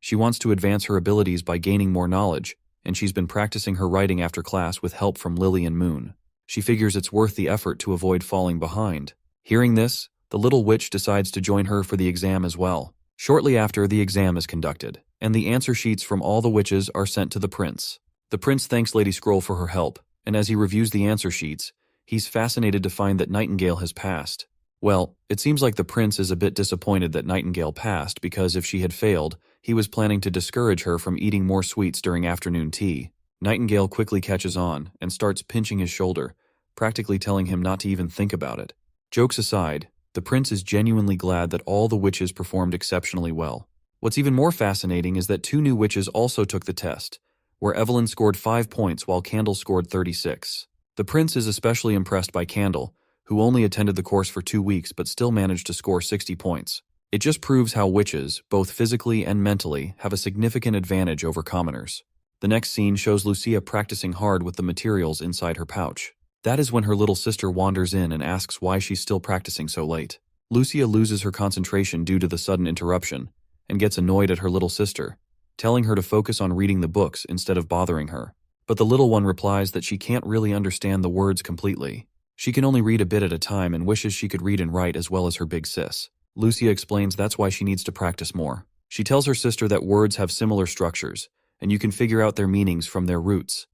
She wants to advance her abilities by gaining more knowledge, and she's been practicing her writing after class with help from Lily and Moon. She figures it's worth the effort to avoid falling behind. Hearing this, the little witch decides to join her for the exam as well. Shortly after, the exam is conducted, and the answer sheets from all the witches are sent to the prince. The prince thanks Lady Scroll for her help, and as he reviews the answer sheets, he's fascinated to find that Nightingale has passed. Well, it seems like the prince is a bit disappointed that Nightingale passed because if she had failed, he was planning to discourage her from eating more sweets during afternoon tea. Nightingale quickly catches on and starts pinching his shoulder, practically telling him not to even think about it. Jokes aside, the prince is genuinely glad that all the witches performed exceptionally well. What's even more fascinating is that 2 new witches also took the test, where Evelyn scored 5 points while Candle scored 36. The prince is especially impressed by Candle, who only attended the course for 2 weeks but still managed to score 60 points. It just proves how witches, both physically and mentally, have a significant advantage over commoners. The next scene shows Lucia practicing hard with the materials inside her pouch. That is when her little sister wanders in and asks why she's still practicing so late. Lucia loses her concentration due to the sudden interruption and gets annoyed at her little sister, telling her to focus on reading the books instead of bothering her. But the little one replies that she can't really understand the words completely. She can only read a bit at a time and wishes she could read and write as well as her big sis. Lucia explains that's why she needs to practice more. She tells her sister that words have similar structures, and you can figure out their meanings from their roots.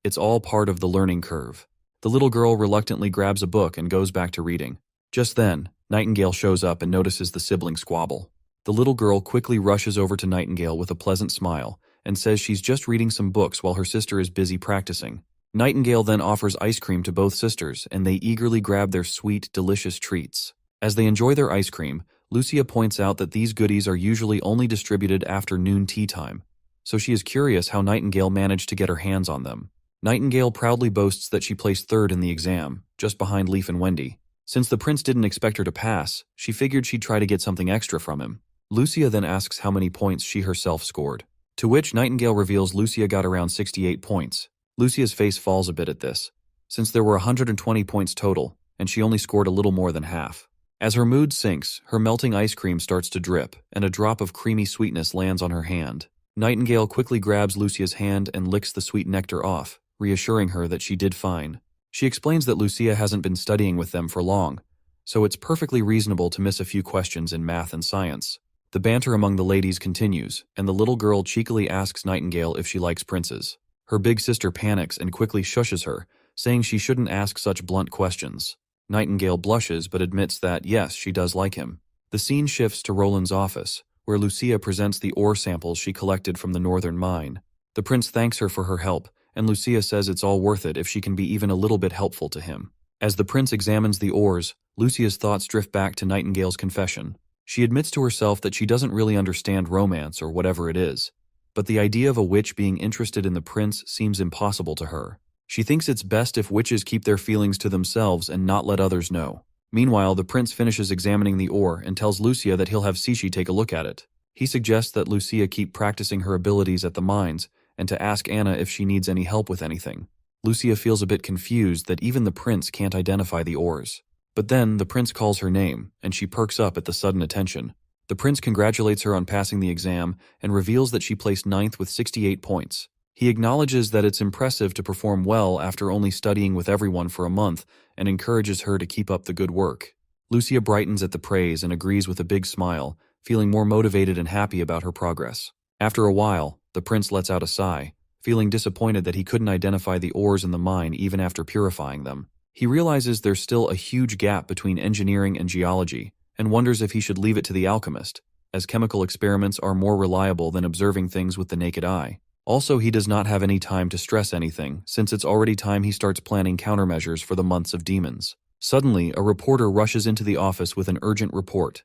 It's all part of the learning curve. The little girl reluctantly grabs a book and goes back to reading. Just then, Nightingale shows up and notices the sibling squabble. The little girl quickly rushes over to Nightingale with a pleasant smile and says she's just reading some books while her sister is busy practicing. Nightingale then offers ice cream to both sisters, and they eagerly grab their sweet, delicious treats. As they enjoy their ice cream, Lucia points out that these goodies are usually only distributed after noon tea time, so she is curious how Nightingale managed to get her hands on them. Nightingale proudly boasts that she placed 3rd in the exam, just behind Leaf and Wendy, Since the prince didn't expect her to pass, she figured she'd try to get something extra from him. Lucia then asks how many points she herself scored, to which Nightingale reveals Lucia got around 68 points. Lucia's face falls a bit at this, since there were 120 points total, and she only scored a little more than half. As her mood sinks, her melting ice cream starts to drip, and a drop of creamy sweetness lands on her hand. Nightingale quickly grabs Lucia's hand and licks the sweet nectar off, reassuring her that she did fine. She explains that Lucia hasn't been studying with them for long, so it's perfectly reasonable to miss a few questions in math and science. The banter among the ladies continues, and the little girl cheekily asks Nightingale if she likes princes. Her big sister panics and quickly shushes her, saying she shouldn't ask such blunt questions. Nightingale blushes but admits that, yes, she does like him. The scene shifts to Roland's office, where Lucia presents the ore samples she collected from the northern mine. The prince thanks her for her help, and Lucia says it's all worth it if she can be even a little bit helpful to him. As the prince examines the ores, Lucia's thoughts drift back to Nightingale's confession. She admits to herself that she doesn't really understand romance or whatever it is, but the idea of a witch being interested in the prince seems impossible to her. She thinks it's best if witches keep their feelings to themselves and not let others know. Meanwhile, the prince finishes examining the ore and tells Lucia that he'll have Sishi take a look at it. He suggests that Lucia keep practicing her abilities at the mines and to ask Anna if she needs any help with anything. Lucia feels a bit confused that even the prince can't identify the ores. But then, the prince calls her name, and she perks up at the sudden attention. The prince congratulates her on passing the exam and reveals that she placed 9th with 68 points. He acknowledges that it's impressive to perform well after only studying with everyone for a month and encourages her to keep up the good work. Lucia brightens at the praise and agrees with a big smile, feeling more motivated and happy about her progress. After a while, the prince lets out a sigh, feeling disappointed that he couldn't identify the ores in the mine even after purifying them. He realizes there's still a huge gap between engineering and geology, and wonders if he should leave it to the alchemist, as chemical experiments are more reliable than observing things with the naked eye. Also, he does not have any time to stress anything, since it's already time he starts planning countermeasures for the months of demons. Suddenly, a reporter rushes into the office with an urgent report.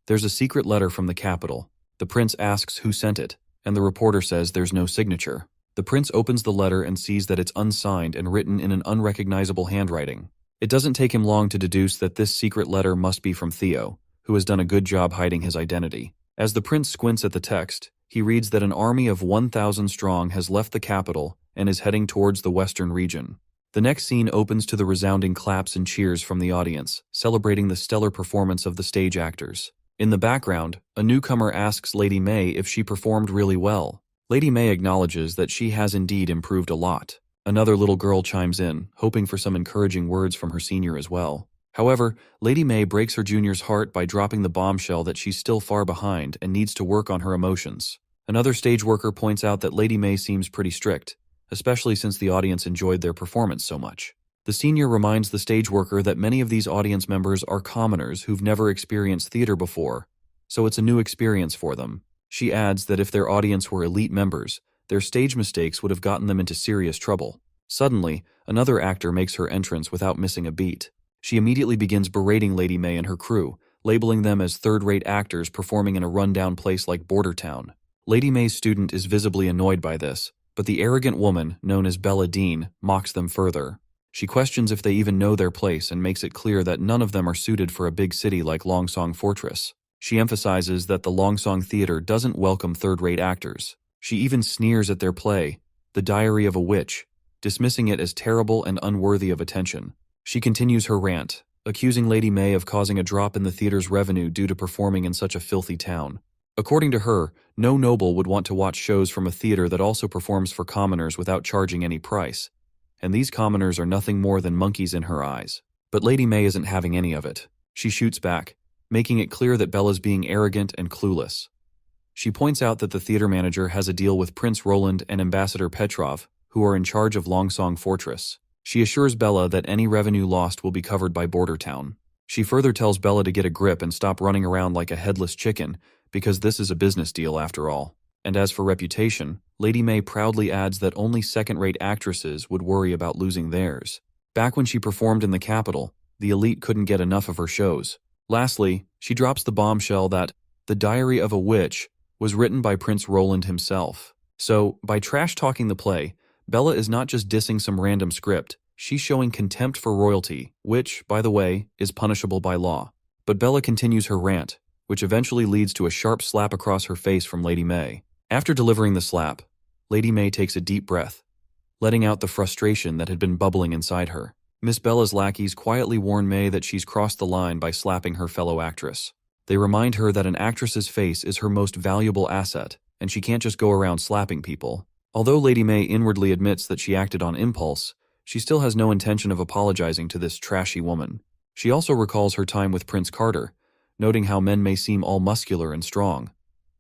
There's a secret letter from the capital. The prince asks who sent it, and the reporter says there's no signature. The prince opens the letter and sees that it's unsigned and written in an unrecognizable handwriting. It doesn't take him long to deduce that this secret letter must be from Theo, who has done a good job hiding his identity. As the prince squints at the text, he reads that an army of 1,000 strong has left the capital and is heading towards the western region. The next scene opens to the resounding claps and cheers from the audience, celebrating the stellar performance of the stage actors. In the background, a newcomer asks Lady May if she performed really well. Lady May acknowledges that she has indeed improved a lot. Another little girl chimes in, hoping for some encouraging words from her senior as well. However, Lady May breaks her junior's heart by dropping the bombshell that she's still far behind and needs to work on her emotions. Another stage worker points out that Lady May seems pretty strict, especially since the audience enjoyed their performance so much. The senior reminds the stage worker that many of these audience members are commoners who've never experienced theater before, so it's a new experience for them. She adds that if their audience were elite members, their stage mistakes would have gotten them into serious trouble. Suddenly, another actor makes her entrance without missing a beat. She immediately begins berating Lady May and her crew, labeling them as third-rate actors performing in a rundown place like Border Town. Lady May's student is visibly annoyed by this, but the arrogant woman, known as Bella Dean, mocks them further. She questions if they even know their place and makes it clear that none of them are suited for a big city like Longsong Fortress. She emphasizes that the Longsong Theater doesn't welcome third-rate actors. She even sneers at their play, The Diary of a Witch, dismissing it as terrible and unworthy of attention. She continues her rant, accusing Lady May of causing a drop in the theater's revenue due to performing in such a filthy town. According to her, no noble would want to watch shows from a theater that also performs for commoners without charging any price, and these commoners are nothing more than monkeys in her eyes. But Lady May isn't having any of it. She shoots back, making it clear that Bella's being arrogant and clueless. She points out that the theater manager has a deal with Prince Roland and Ambassador Petrov, who are in charge of Longsong Fortress. She assures Bella that any revenue lost will be covered by Border Town. She further tells Bella to get a grip and stop running around like a headless chicken, because this is a business deal after all. And as for reputation, Lady May proudly adds that only second-rate actresses would worry about losing theirs. Back when she performed in the capital, the elite couldn't get enough of her shows. Lastly, she drops the bombshell that The Diary of a Witch was written by Prince Roland himself. So, by trash-talking the play, Bella is not just dissing some random script, She's showing contempt for royalty, which, by the way, is punishable by law. But Bella continues her rant, which eventually leads to a sharp slap across her face from Lady May. After delivering the slap, Lady May takes a deep breath, letting out the frustration that had been bubbling inside her. Miss Bella's lackeys quietly warn May that she's crossed the line by slapping her fellow actress. They remind her that an actress's face is her most valuable asset, and she can't just go around slapping people. Although Lady May inwardly admits that she acted on impulse, she still has no intention of apologizing to this trashy woman. She also recalls her time with Prince Carter, noting how men may seem all muscular and strong,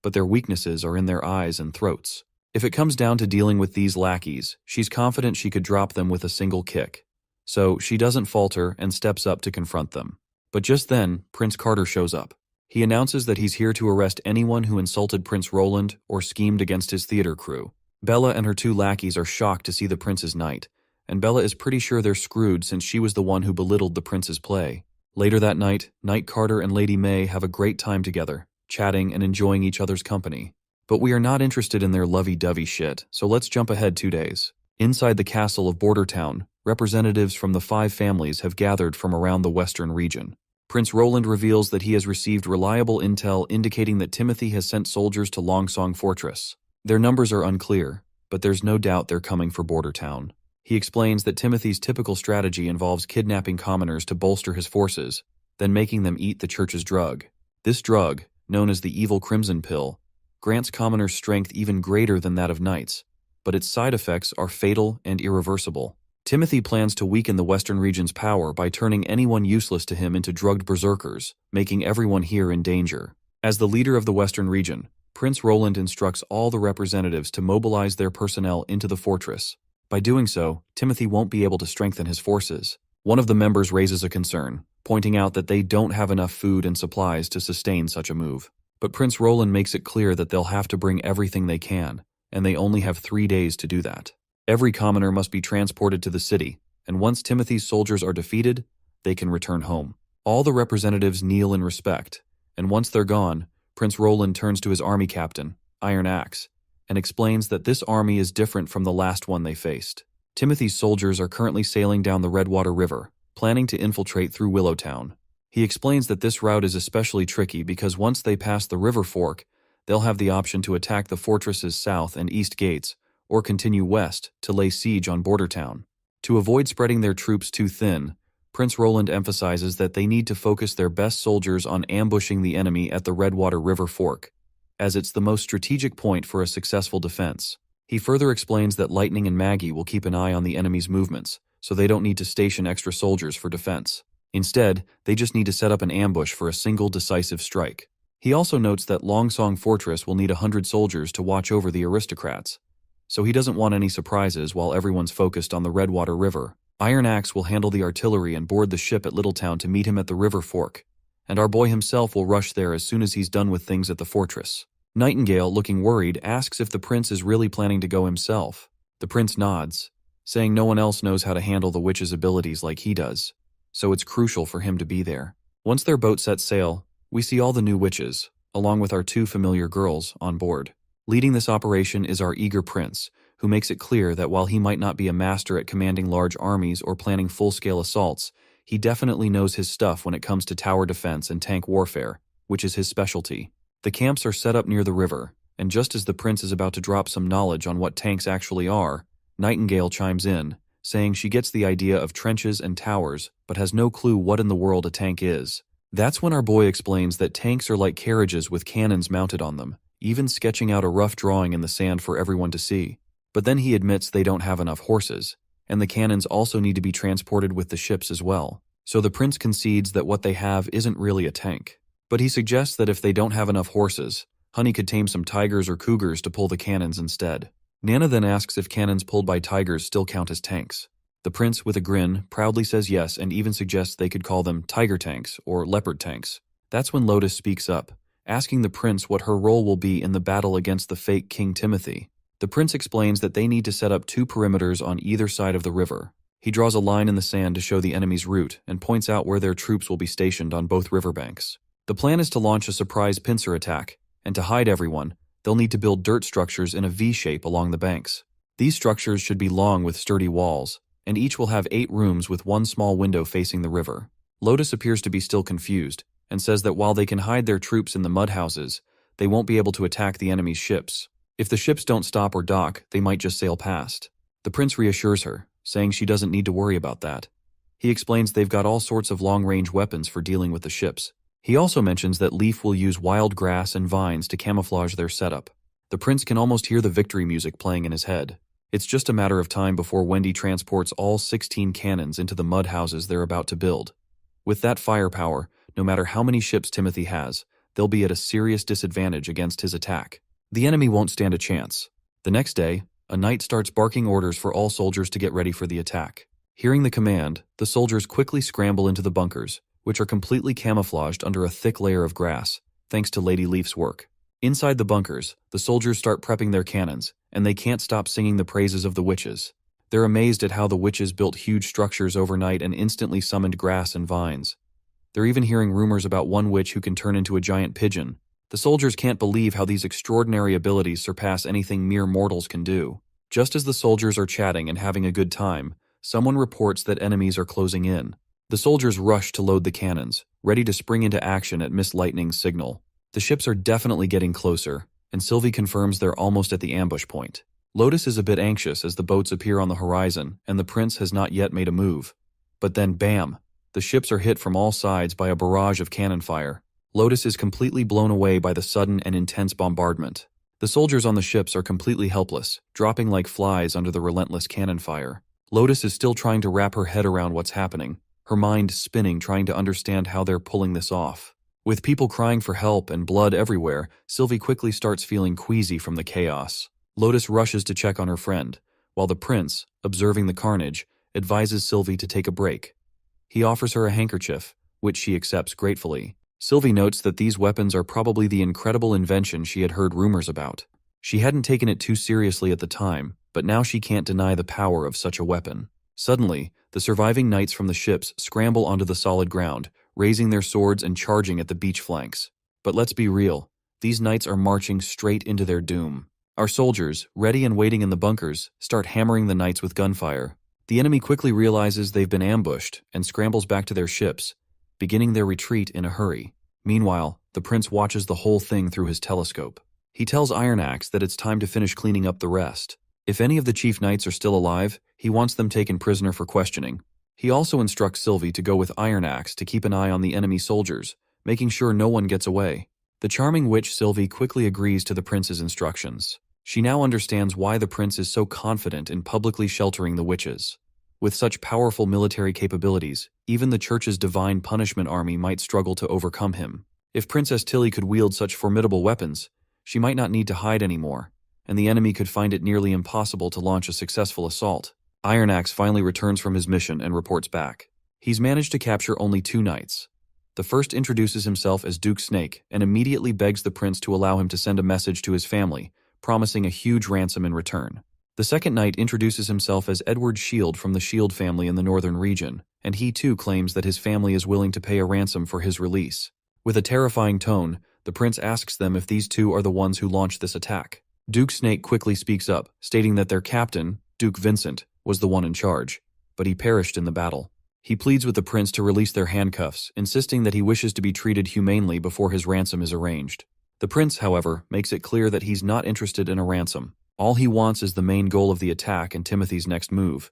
but their weaknesses are in their eyes and throats. If it comes down to dealing with these lackeys, she's confident she could drop them with a single kick. So she doesn't falter and steps up to confront them. But just then, Prince Carter shows up. He announces that he's here to arrest anyone who insulted Prince Roland or schemed against his theater crew. Bella and her two lackeys are shocked to see the prince's knight, and Bella is pretty sure they're screwed since she was the one who belittled the prince's play. Later that night, Knight Carter and Lady May have a great time together, chatting and enjoying each other's company. But we are not interested in their lovey-dovey shit, so let's jump ahead 2 days. Inside the castle of Bordertown, representatives from the 5 families have gathered from around the western region. Prince Roland reveals that he has received reliable intel indicating that Timothy has sent soldiers to Longsong Fortress. Their numbers are unclear, but there's no doubt they're coming for Bordertown. He explains that Timothy's typical strategy involves kidnapping commoners to bolster his forces, then making them eat the church's drug. This drug, known as the Evil Crimson Pill, grants commoners strength even greater than that of knights, but its side effects are fatal and irreversible. Timothy plans to weaken the Western region's power by turning anyone useless to him into drugged berserkers, making everyone here in danger. As the leader of the Western region, Prince Roland instructs all the representatives to mobilize their personnel into the fortress. By doing so, Timothy won't be able to strengthen his forces. One of the members raises a concern, pointing out that they don't have enough food and supplies to sustain such a move. But Prince Roland makes it clear that they'll have to bring everything they can, and they only have 3 days to do that. Every commoner must be transported to the city, and once Timothy's soldiers are defeated, they can return home. All the representatives kneel in respect, and once they're gone, Prince Roland turns to his army captain, Iron Axe, and explains that this army is different from the last one they faced. Timothy's soldiers are currently sailing down the Redwater River, planning to infiltrate through Willowtown. He explains that this route is especially tricky because once they pass the river fork, they'll have the option to attack the fortress's south and east gates, or continue west to lay siege on Bordertown. To avoid spreading their troops too thin, Prince Roland emphasizes that they need to focus their best soldiers on ambushing the enemy at the Redwater River Fork, as it's the most strategic point for a successful defense. He further explains that Lightning and Maggie will keep an eye on the enemy's movements, so they don't need to station extra soldiers for defense. Instead, they just need to set up an ambush for a single decisive strike. He also notes that Longsong Fortress will need 100 soldiers to watch over the aristocrats, so he doesn't want any surprises while everyone's focused on the Redwater River. Iron Axe will handle the artillery and board the ship at Littletown to meet him at the river fork, and our boy himself will rush there as soon as he's done with things at the fortress. Nightingale, looking worried, asks if the prince is really planning to go himself. The prince nods, saying no one else knows how to handle the witch's abilities like he does, so it's crucial for him to be there. Once their boat sets sail, we see all the new witches, along with our 2 familiar girls, on board. Leading this operation is our eager prince, who makes it clear that while he might not be a master at commanding large armies or planning full-scale assaults, he definitely knows his stuff when it comes to tower defense and tank warfare, which is his specialty. The camps are set up near the river, and just as the prince is about to drop some knowledge on what tanks actually are, Nightingale chimes in, saying she gets the idea of trenches and towers, but has no clue what in the world a tank is. That's when our boy explains that tanks are like carriages with cannons mounted on them, even sketching out a rough drawing in the sand for everyone to see. But then he admits they don't have enough horses, and the cannons also need to be transported with the ships as well. So the prince concedes that what they have isn't really a tank. But he suggests that if they don't have enough horses, Honey could tame some tigers or cougars to pull the cannons instead. Nana then asks if cannons pulled by tigers still count as tanks. The prince, with a grin, proudly says yes and even suggests they could call them tiger tanks or leopard tanks. That's when Lotus speaks up, asking the prince what her role will be in the battle against the fake King Timothy. The prince explains that they need to set up 2 perimeters on either side of the river. He draws a line in the sand to show the enemy's route and points out where their troops will be stationed on both riverbanks. The plan is to launch a surprise pincer attack, and to hide everyone, they'll need to build dirt structures in a V shape along the banks. These structures should be long with sturdy walls, and each will have 8 rooms with one small window facing the river. Lotus appears to be still confused, and says that while they can hide their troops in the mud houses, they won't be able to attack the enemy's ships. If the ships don't stop or dock, they might just sail past. The prince reassures her, saying she doesn't need to worry about that. He explains they've got all sorts of long-range weapons for dealing with the ships. He also mentions that Leaf will use wild grass and vines to camouflage their setup. The prince can almost hear the victory music playing in his head. It's just a matter of time before Wendy transports all 16 cannons into the mud houses they're about to build. With that firepower, no matter how many ships Timothy has, they'll be at a serious disadvantage against his attack. The enemy won't stand a chance. The next day, a knight starts barking orders for all soldiers to get ready for the attack. Hearing the command, the soldiers quickly scramble into the bunkers, which are completely camouflaged under a thick layer of grass, thanks to Lady Leaf's work. Inside the bunkers, the soldiers start prepping their cannons, and they can't stop singing the praises of the witches. They're amazed at how the witches built huge structures overnight and instantly summoned grass and vines. They're even hearing rumors about one witch who can turn into a giant pigeon. The soldiers can't believe how these extraordinary abilities surpass anything mere mortals can do. Just as the soldiers are chatting and having a good time, someone reports that enemies are closing in. The soldiers rush to load the cannons, ready to spring into action at Miss Lightning's signal. The ships are definitely getting closer, and Sylvie confirms they're almost at the ambush point. Lotus is a bit anxious as the boats appear on the horizon, and the prince has not yet made a move. But then, bam! The ships are hit from all sides by a barrage of cannon fire. Lotus is completely blown away by the sudden and intense bombardment. The soldiers on the ships are completely helpless, dropping like flies under the relentless cannon fire. Lotus is still trying to wrap her head around what's happening, her mind spinning trying to understand how they're pulling this off. With people crying for help and blood everywhere, Sylvie quickly starts feeling queasy from the chaos. Lotus rushes to check on her friend, while the prince, observing the carnage, advises Sylvie to take a break. He offers her a handkerchief, which she accepts gratefully. Sylvie notes that these weapons are probably the incredible invention she had heard rumors about. She hadn't taken it too seriously at the time, but now she can't deny the power of such a weapon. Suddenly, the surviving knights from the ships scramble onto the solid ground, raising their swords and charging at the beach flanks. But let's be real, these knights are marching straight into their doom. Our soldiers, ready and waiting in the bunkers, start hammering the knights with gunfire. The enemy quickly realizes they've been ambushed and scrambles back to their ships, beginning their retreat in a hurry. Meanwhile, the prince watches the whole thing through his telescope. He tells Iron Axe that it's time to finish cleaning up the rest. If any of the chief knights are still alive, he wants them taken prisoner for questioning. He also instructs Sylvie to go with Iron Axe to keep an eye on the enemy soldiers, making sure no one gets away. The charming witch Sylvie quickly agrees to the prince's instructions. She now understands why the prince is so confident in publicly sheltering the witches. With such powerful military capabilities, even the church's divine punishment army might struggle to overcome him. If Princess Tilly could wield such formidable weapons, she might not need to hide anymore, and the enemy could find it nearly impossible to launch a successful assault. Iron Axe finally returns from his mission and reports back. He's managed to capture only 2 knights. The first introduces himself as Duke Snake and immediately begs the prince to allow him to send a message to his family, promising a huge ransom in return. The second knight introduces himself as Edward Shield from the Shield family in the northern region, and he too claims that his family is willing to pay a ransom for his release. With a terrifying tone, the prince asks them if these 2 are the ones who launched this attack. Duke Snake quickly speaks up, stating that their captain, Duke Vincent, was the one in charge, but he perished in the battle. He pleads with the prince to release their handcuffs, insisting that he wishes to be treated humanely before his ransom is arranged. The prince, however, makes it clear that he's not interested in a ransom. All he wants is the main goal of the attack and Timothy's next move.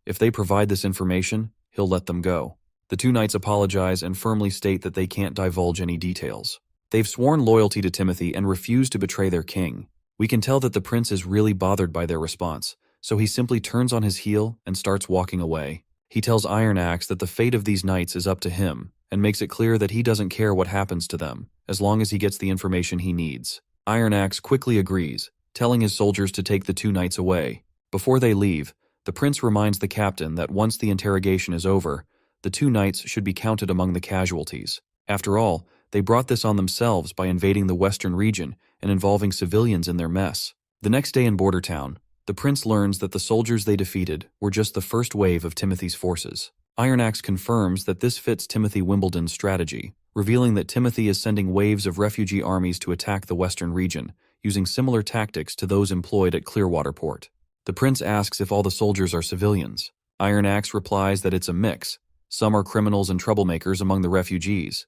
If they provide this information, he'll let them go. The 2 knights apologize and firmly state that they can't divulge any details. They've sworn loyalty to Timothy and refuse to betray their king. We can tell that the prince is really bothered by their response, so he simply turns on his heel and starts walking away. He tells Iron Axe that the fate of these knights is up to him, and makes it clear that he doesn't care what happens to them, as long as he gets the information he needs. Iron Axe quickly agrees, telling his soldiers to take the 2 knights away. Before they leave, the prince reminds the captain that once the interrogation is over, the 2 knights should be counted among the casualties. After all, they brought this on themselves by invading the western region and involving civilians in their mess. The next day in Border Town, the prince learns that the soldiers they defeated were just the first wave of Timothy's forces. Iron Axe confirms that this fits Timothy Wimbledon's strategy, revealing that Timothy is sending waves of refugee armies to attack the western region, using similar tactics to those employed at Clearwater Port. The prince asks if all the soldiers are civilians. Iron Axe replies that it's a mix. Some are criminals and troublemakers among the refugees.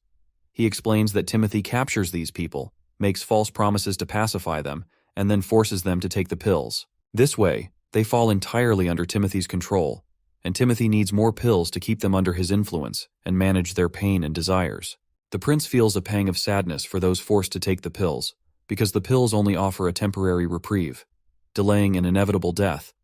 He explains that Timothy captures these people, makes false promises to pacify them, and then forces them to take the pills. This way, they fall entirely under Timothy's control, and Timothy needs more pills to keep them under his influence and manage their pain and desires. The prince feels a pang of sadness for those forced to take the pills, because the pills only offer a temporary reprieve, delaying an inevitable death,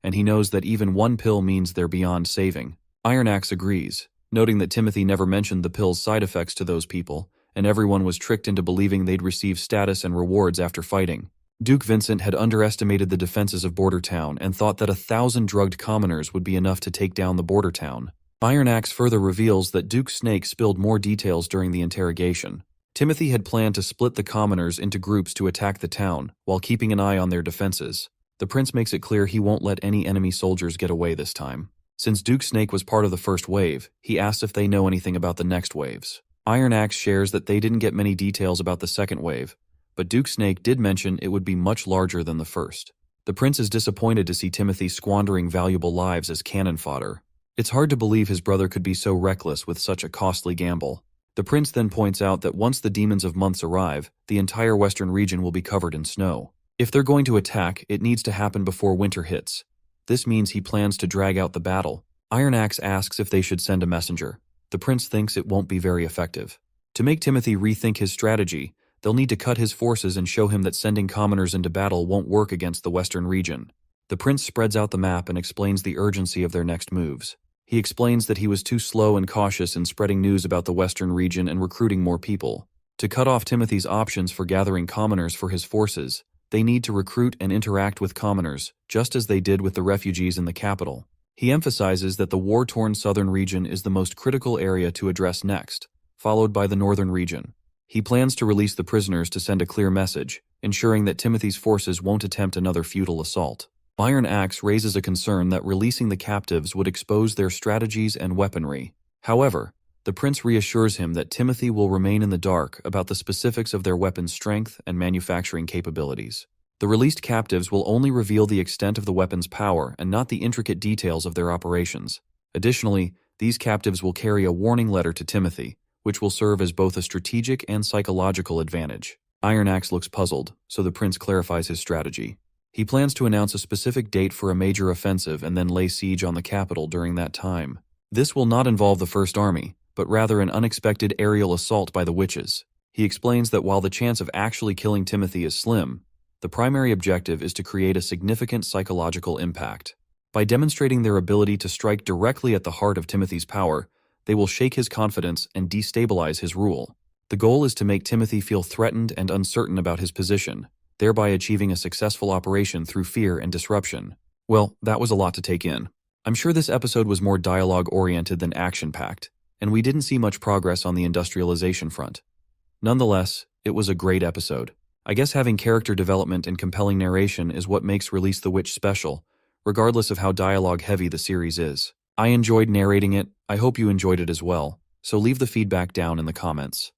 and he knows that even one pill means they're beyond saving. Iron Axe agrees, noting that Timothy never mentioned the pill's side effects to those people, and everyone was tricked into believing they'd receive status and rewards after fighting. Duke Vincent had underestimated the defenses of Border Town and thought that 1,000 drugged commoners would be enough to take down the Border Town. Iron Axe further reveals that Duke Snake spilled more details during the interrogation. Timothy had planned to split the commoners into groups to attack the town, while keeping an eye on their defenses. The prince makes it clear he won't let any enemy soldiers get away this time. Since Duke Snake was part of the first wave, he asks if they know anything about the next waves. Iron Axe shares that they didn't get many details about the second wave, but Duke Snake did mention it would be much larger than the first. The prince is disappointed to see Timothy squandering valuable lives as cannon fodder. It's hard to believe his brother could be so reckless with such a costly gamble. The prince then points out that once the Demons of Months arrive, the entire western region will be covered in snow. If they're going to attack, it needs to happen before winter hits. This means he plans to drag out the battle. Iron Axe asks if they should send a messenger. The prince thinks it won't be very effective. To make Timothy rethink his strategy, they'll need to cut his forces and show him that sending commoners into battle won't work against the western region. The prince spreads out the map and explains the urgency of their next moves. He explains that he was too slow and cautious in spreading news about the western region and recruiting more people. To cut off Timothy's options for gathering commoners for his forces, they need to recruit and interact with commoners, just as they did with the refugees in the capital. He emphasizes that the war-torn southern region is the most critical area to address next, followed by the northern region. He plans to release the prisoners to send a clear message, ensuring that Timothy's forces won't attempt another futile assault. Iron Axe raises a concern that releasing the captives would expose their strategies and weaponry. However, the prince reassures him that Timothy will remain in the dark about the specifics of their weapons' strength and manufacturing capabilities. The released captives will only reveal the extent of the weapon's power and not the intricate details of their operations. Additionally, these captives will carry a warning letter to Timothy, which will serve as both a strategic and psychological advantage. Iron Axe looks puzzled, so the prince clarifies his strategy. He plans to announce a specific date for a major offensive and then lay siege on the capital during that time. This will not involve the First Army, but rather an unexpected aerial assault by the witches. He explains that while the chance of actually killing Timothy is slim, the primary objective is to create a significant psychological impact. By demonstrating their ability to strike directly at the heart of Timothy's power, they will shake his confidence and destabilize his rule. The goal is to make Timothy feel threatened and uncertain about his position, thereby achieving a successful operation through fear and disruption. Well, that was a lot to take in. I'm sure this episode was more dialogue-oriented than action-packed, and we didn't see much progress on the industrialization front. Nonetheless, it was a great episode. I guess having character development and compelling narration is what makes Release the Witch special, regardless of how dialogue-heavy the series is. I enjoyed narrating it. I hope you enjoyed it as well, so leave the feedback down in the comments.